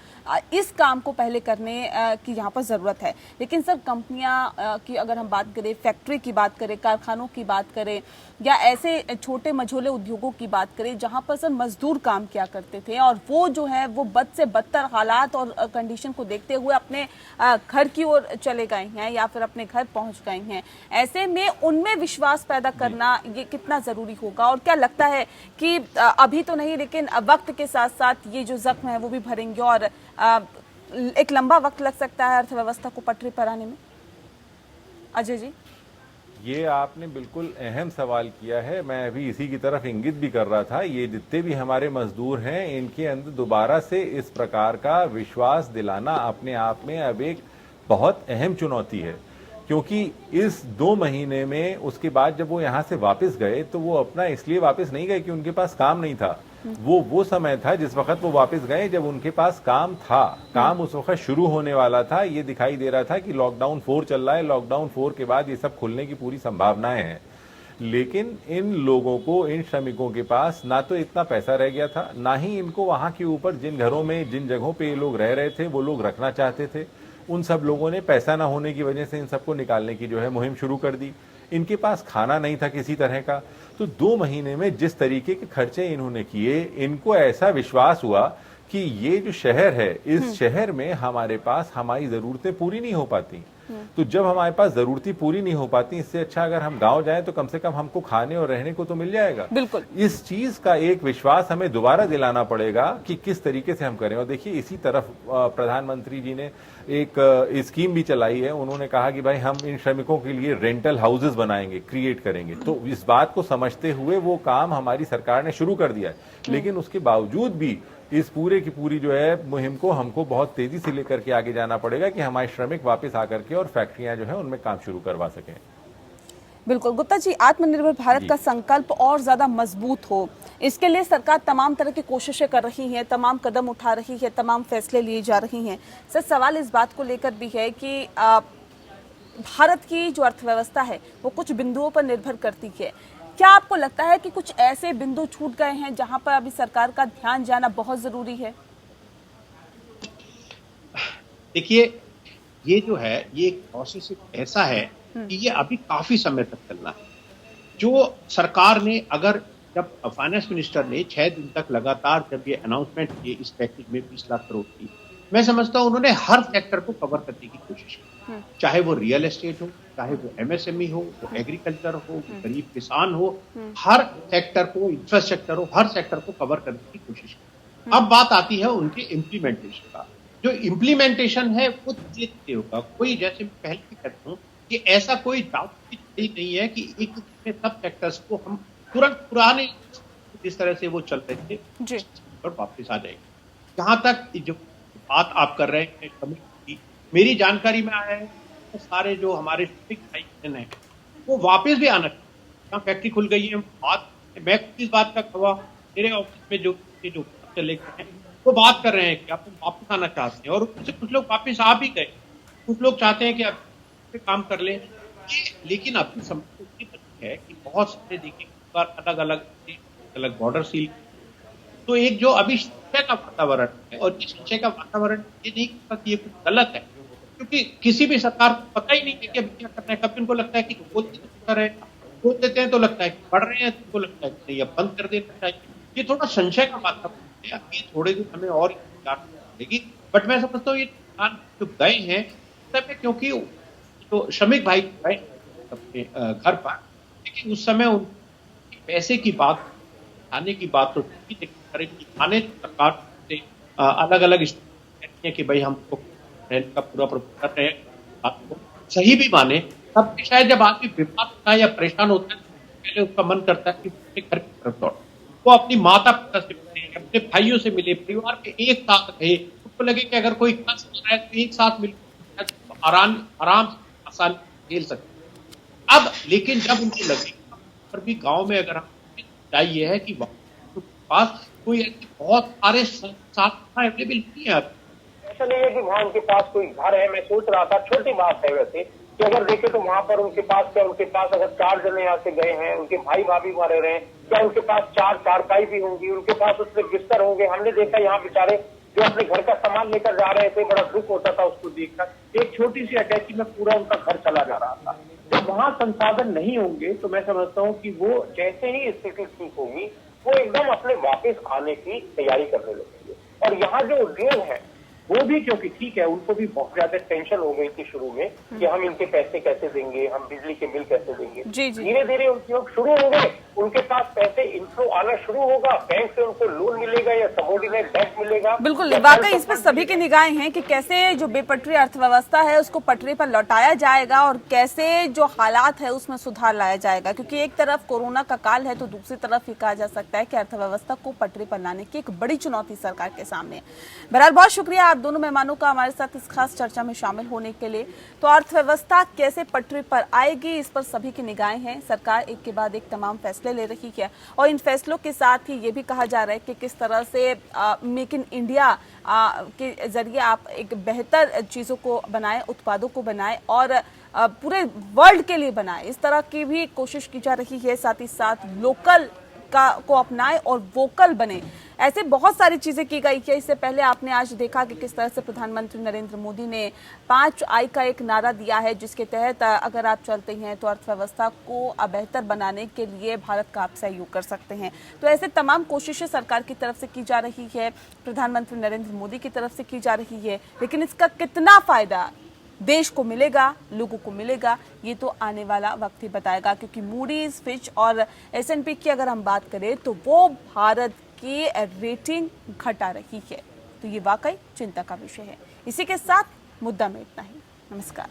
इस काम को पहले करने की यहाँ पर जरूरत है। लेकिन सर कंपनियां की अगर हम बात करें, फैक्ट्री की बात करें, कारखानों की बात करें या ऐसे छोटे मझोले उद्योगों की बात करें जहां पर सर मजदूर काम किया करते थे और वो जो है वो बद से बदतर हालात और कंडीशन को देखते हुए अपने घर की ओर चले गए हैं या फिर अपने घर पहुंच गए हैं, ऐसे में उनमें विश्वास पैदा करना ये कितना जरूरी होगा और क्या लगता है कि अभी तो नहीं लेकिन वक्त के साथ साथ ये जो जख्म है वो भी भरेंगे और एक लंबा वक्त लग सकता है अर्थव्यवस्था को पटरी पर आने में? अजय जी, ये आपने बिल्कुल अहम सवाल किया है। मैं अभी इसी की तरफ इंगित भी कर रहा था। ये जितने भी हमारे मजदूर हैं इनके अंदर दोबारा से इस प्रकार का विश्वास दिलाना अपने आप में अब एक बहुत अहम चुनौती है, क्योंकि इस 2 महीने में उसके बाद जब वो यहाँ से वापस गए तो वो अपना इसलिए वापस नहीं गए कि उनके पास काम नहीं था। वो समय था जिस वक्त वो वापस गए जब उनके पास काम था, काम उस वक्त शुरू होने वाला था। ये दिखाई दे रहा था कि लॉकडाउन 4 चल रहा है, लॉकडाउन 4 के बाद ये सब खुलने की पूरी संभावनाएं हैं। लेकिन इन लोगों को, इन श्रमिकों के पास ना तो इतना पैसा रह गया था, ना ही इनको वहां के ऊपर जिन घरों में, जिन जगहों पे ये लोग रह रहे थे वो लोग रखना चाहते थे। उन सब लोगों ने पैसा ना होने की वजह से इन सबको निकालने की जो है मुहिम शुरू कर दी। इनके पास खाना नहीं था किसी तरह का। तो 2 महीने में जिस तरीके के खर्चे इन्होंने किए, इनको ऐसा विश्वास हुआ कि ये जो शहर है, इस शहर में हमारे पास हमारी जरूरतें पूरी नहीं हो पाती। तो जब हमारे पास जरूरतें पूरी नहीं हो पाती, इससे अच्छा अगर हम गांव जाएं तो कम से कम हमको खाने और रहने को तो मिल जाएगा। बिल्कुल। इस चीज का एक विश्वास हमें दोबारा दिलाना पड़ेगा कि किस तरीके से हम करें। और देखिए, इसी तरफ प्रधानमंत्री जी ने एक स्कीम भी चलाई है। उन्होंने कहा कि भाई हम इन श्रमिकों के लिए रेंटल हाउसेज बनाएंगे, क्रिएट करेंगे। तो इस बात को समझते हुए वो काम हमारी सरकार ने शुरू कर दिया है। लेकिन उसके बावजूद भी इस पूरे की पूरी जो है मुहिम को हमको बहुत तेजी से लेकर के आगे जाना पड़ेगा कि हमारे श्रमिक वापस आकर के और फैक्ट्रियां जो है उनमें काम शुरू करवा सकें। बिल्कुल गुप्ता जी, आत्मनिर्भर भारत का संकल्प और ज्यादा मजबूत हो, इसके लिए सरकार तमाम तरह की कोशिशें कर रही है, तमाम कदम उठा रही है, तमाम फैसले लिए जा रही हैं। सर, सवाल इस बात को लेकर भी है कि भारत की जो अर्थव्यवस्था है वो कुछ बिंदुओं पर निर्भर करती है। क्या आपको लगता है कि कुछ ऐसे बिंदु छूट गए हैं जहां पर अभी सरकार का ध्यान जाना बहुत जरूरी है? देखिए, ये जो है, ये प्रोसेस ऐसा है कि ये अभी काफी समय तक चलना है। जो सरकार ने, अगर जब फाइनेंस मिनिस्टर ने 6 दिन तक लगातार जब ये अनाउंसमेंट किए इस पैकेज में 20 लाख करोड़ की, मैं समझता हूं उन्होंने हर सेक्टर को कवर करने की कोशिश की। चाहे वो रियल एस्टेट हो, चाहे वो एमएसएमई हो, वो एग्रीकल्चर हो, वो गरीब किसान हो, हर सेक्टर को, इंफ्रास्ट्रक्चर हो, हर सेक्टर को कवर करने की कोशिश की। अब बात आती है उनके इम्प्लीमेंटेशन का। जो इम्प्लीमेंटेशन है वो धीरे होगा। कोई, जैसे मैं पहले भी कहता हूँ कि ऐसा कोई डाउट नहीं है कि एक सब सेक्टर्स को हम तुरंत पुराने जिस तरह से वो चल रहे थे और वापस आ जाएंगे। जहां तक जो बात आप कर रहे हैं, मेरी जानकारी में आया है तो सारे जो हमारे श्रमिक भाई बहन हैं वो वापस भी आना चाहिए। फैक्ट्री खुल गई है, मैं इस बात का गवाह, मेरे ऑफिस में जो चले गए हैं वो बात कर रहे हैं कि आप वापस आना चाहते हैं, और उससे कुछ लोग वापस आ भी गए। कुछ लोग चाहते हैं कि अब काम कर लें, लेकिन अपनी समस्या है कि बहुत सारे देखिए अलग अलग बॉर्डर सील। तो एक जो अभी शिक्षा का वातावरण है, और इस शिक्षा का वातावरण ये नहीं कहता कि ये कुछ गलत है, क्योंकि किसी भी सरकार को पता ही नहीं है कि अभी क्या करना है। कभी उनको लगता है कि खोल देते हैं तो लगता है कि बढ़ रहे हैं, तो उनको लगता है कि नहीं, अब बंद कर देना चाहिए। ये थोड़ा संशय का वातावरण है। अभी थोड़े दिन हमें और पड़ेगी, बट मैं समझता हूँ ये जो गए हैं तब, क्योंकि तो श्रमिक भाई गए अपने घर पर, लेकिन उस समय उनके पैसे की बात, खाने की बात तो खाने सरकार से अलग अलग कहती है कि भाई हमको रहने का पूरा प्रबंध कर रहे हैं, आपको सही भी माने। तब शायद जब आदमी बीमार होता है या परेशान होता है, पहले उसका मन करता है कि अपने घर की तरफ दौड़, वो अपनी माता पिता से मिले, अपने भाइयों से मिले, परिवार के एक साथ रहे। उसको लगे कि अगर कोई कष्ट हो रहा है तो एक साथ मिल आराम आसान खेल सकते। अब लेकिन जब उनको लगे पर भी गांव में, अगर हम चाहिए है कि पास कोई ऐसे बहुत सारे साधन अवेलेबल नहीं है। ऐसा नहीं है कि वहाँ उनके पास कोई घर है। मैं सोच रहा था, छोटी बात है वैसे, कि अगर देखे तो वहाँ पर उनके पास क्या, उनके पास अगर 4 जने यहाँ से गए हैं, उनके भाई भाभी मारे रहे हैं, क्या उनके पास 4 चारपाई भी होंगी, उनके पास उसमें बिस्तर होंगे। हमने देखा यहाँ बेचारे जो अपने घर का सामान लेकर जा रहे थे, बड़ा दुख होता था उसको देखकर। एक छोटी सी अटैची में पूरा उनका घर चला जा रहा था। जब वहाँ संसाधन नहीं होंगे तो मैं समझता हूँ कि वो जैसे ही स्थिति ठीक होगी वो एकदम अपने वापस आने की तैयारी करने लगेंगे। और यहाँ जो उद्योग है वो भी, क्योंकि ठीक है उनको भी बहुत ज्यादा टेंशन हो गई थी शुरू में कि हम इनके पैसे कैसे देंगे, हम बिजली के बिल कैसे देंगे। धीरे धीरे उद्योग शुरू होंगे उनके पास पैसे इनफ्लो आना शुरू होगा, बैंक से उनको लोन मिलेगा या सबॉर्डिनेट डेट मिलेगा। बिल्कुल, वाकई इस पर सभी की निगाहें हैं कि कैसे जो बेपटरी अर्थव्यवस्था है उसको पटरी पर लौटाया जाएगा और कैसे जो हालात है उसमें सुधार लाया जाएगा, क्योंकि एक तरफ कोरोना का काल है तो दूसरी तरफ ये कहा जा सकता है कि अर्थव्यवस्था को पटरी पर लाने की एक बड़ी चुनौती सरकार के सामने है। बहरहाल बहुत शुक्रिया आप दोनों मेहमानों का हमारे साथ इस खास चर्चा में शामिल होने के लिए। तो अर्थव्यवस्था कैसे पटरी पर आएगी, इस पर सभी की निगाहें हैं। सरकार एक के बाद एक तमाम फैसले ले रही है और इन फैसलों के साथ ही ये भी कहा जा रहा है कि किस तरह से मेक इन इंडिया के जरिए आप एक बेहतर चीजों को बनाएं, उत्पादों को बनाएं और पूरे वर्ल्ड के लिए बनाएं। इस तरह की भी कोशिश की जा रही है। साथ ही साथ लोकल को अपनाएं और वोकल बने, ऐसे बहुत सारी चीजें की गई है। इससे पहले आपने आज देखा कि किस तरह से प्रधानमंत्री नरेंद्र मोदी ने 5 आई का एक नारा दिया है, जिसके तहत अगर आप चलते हैं तो अर्थव्यवस्था को बेहतर बनाने के लिए भारत का आप सहयोग कर सकते हैं। तो ऐसे तमाम कोशिशें सरकार की तरफ से की जा रही है, प्रधानमंत्री नरेंद्र मोदी की तरफ से की जा रही है, लेकिन इसका कितना फायदा देश को मिलेगा, लोगों को मिलेगा, ये तो आने वाला वक्त ही बताएगा। क्योंकि मूडीज, फिच और S&P की अगर हम बात करें तो वो भारत की रेटिंग घटा रही है, तो ये वाकई चिंता का विषय है। इसी के साथ मुद्दा में इतना ही। नमस्कार।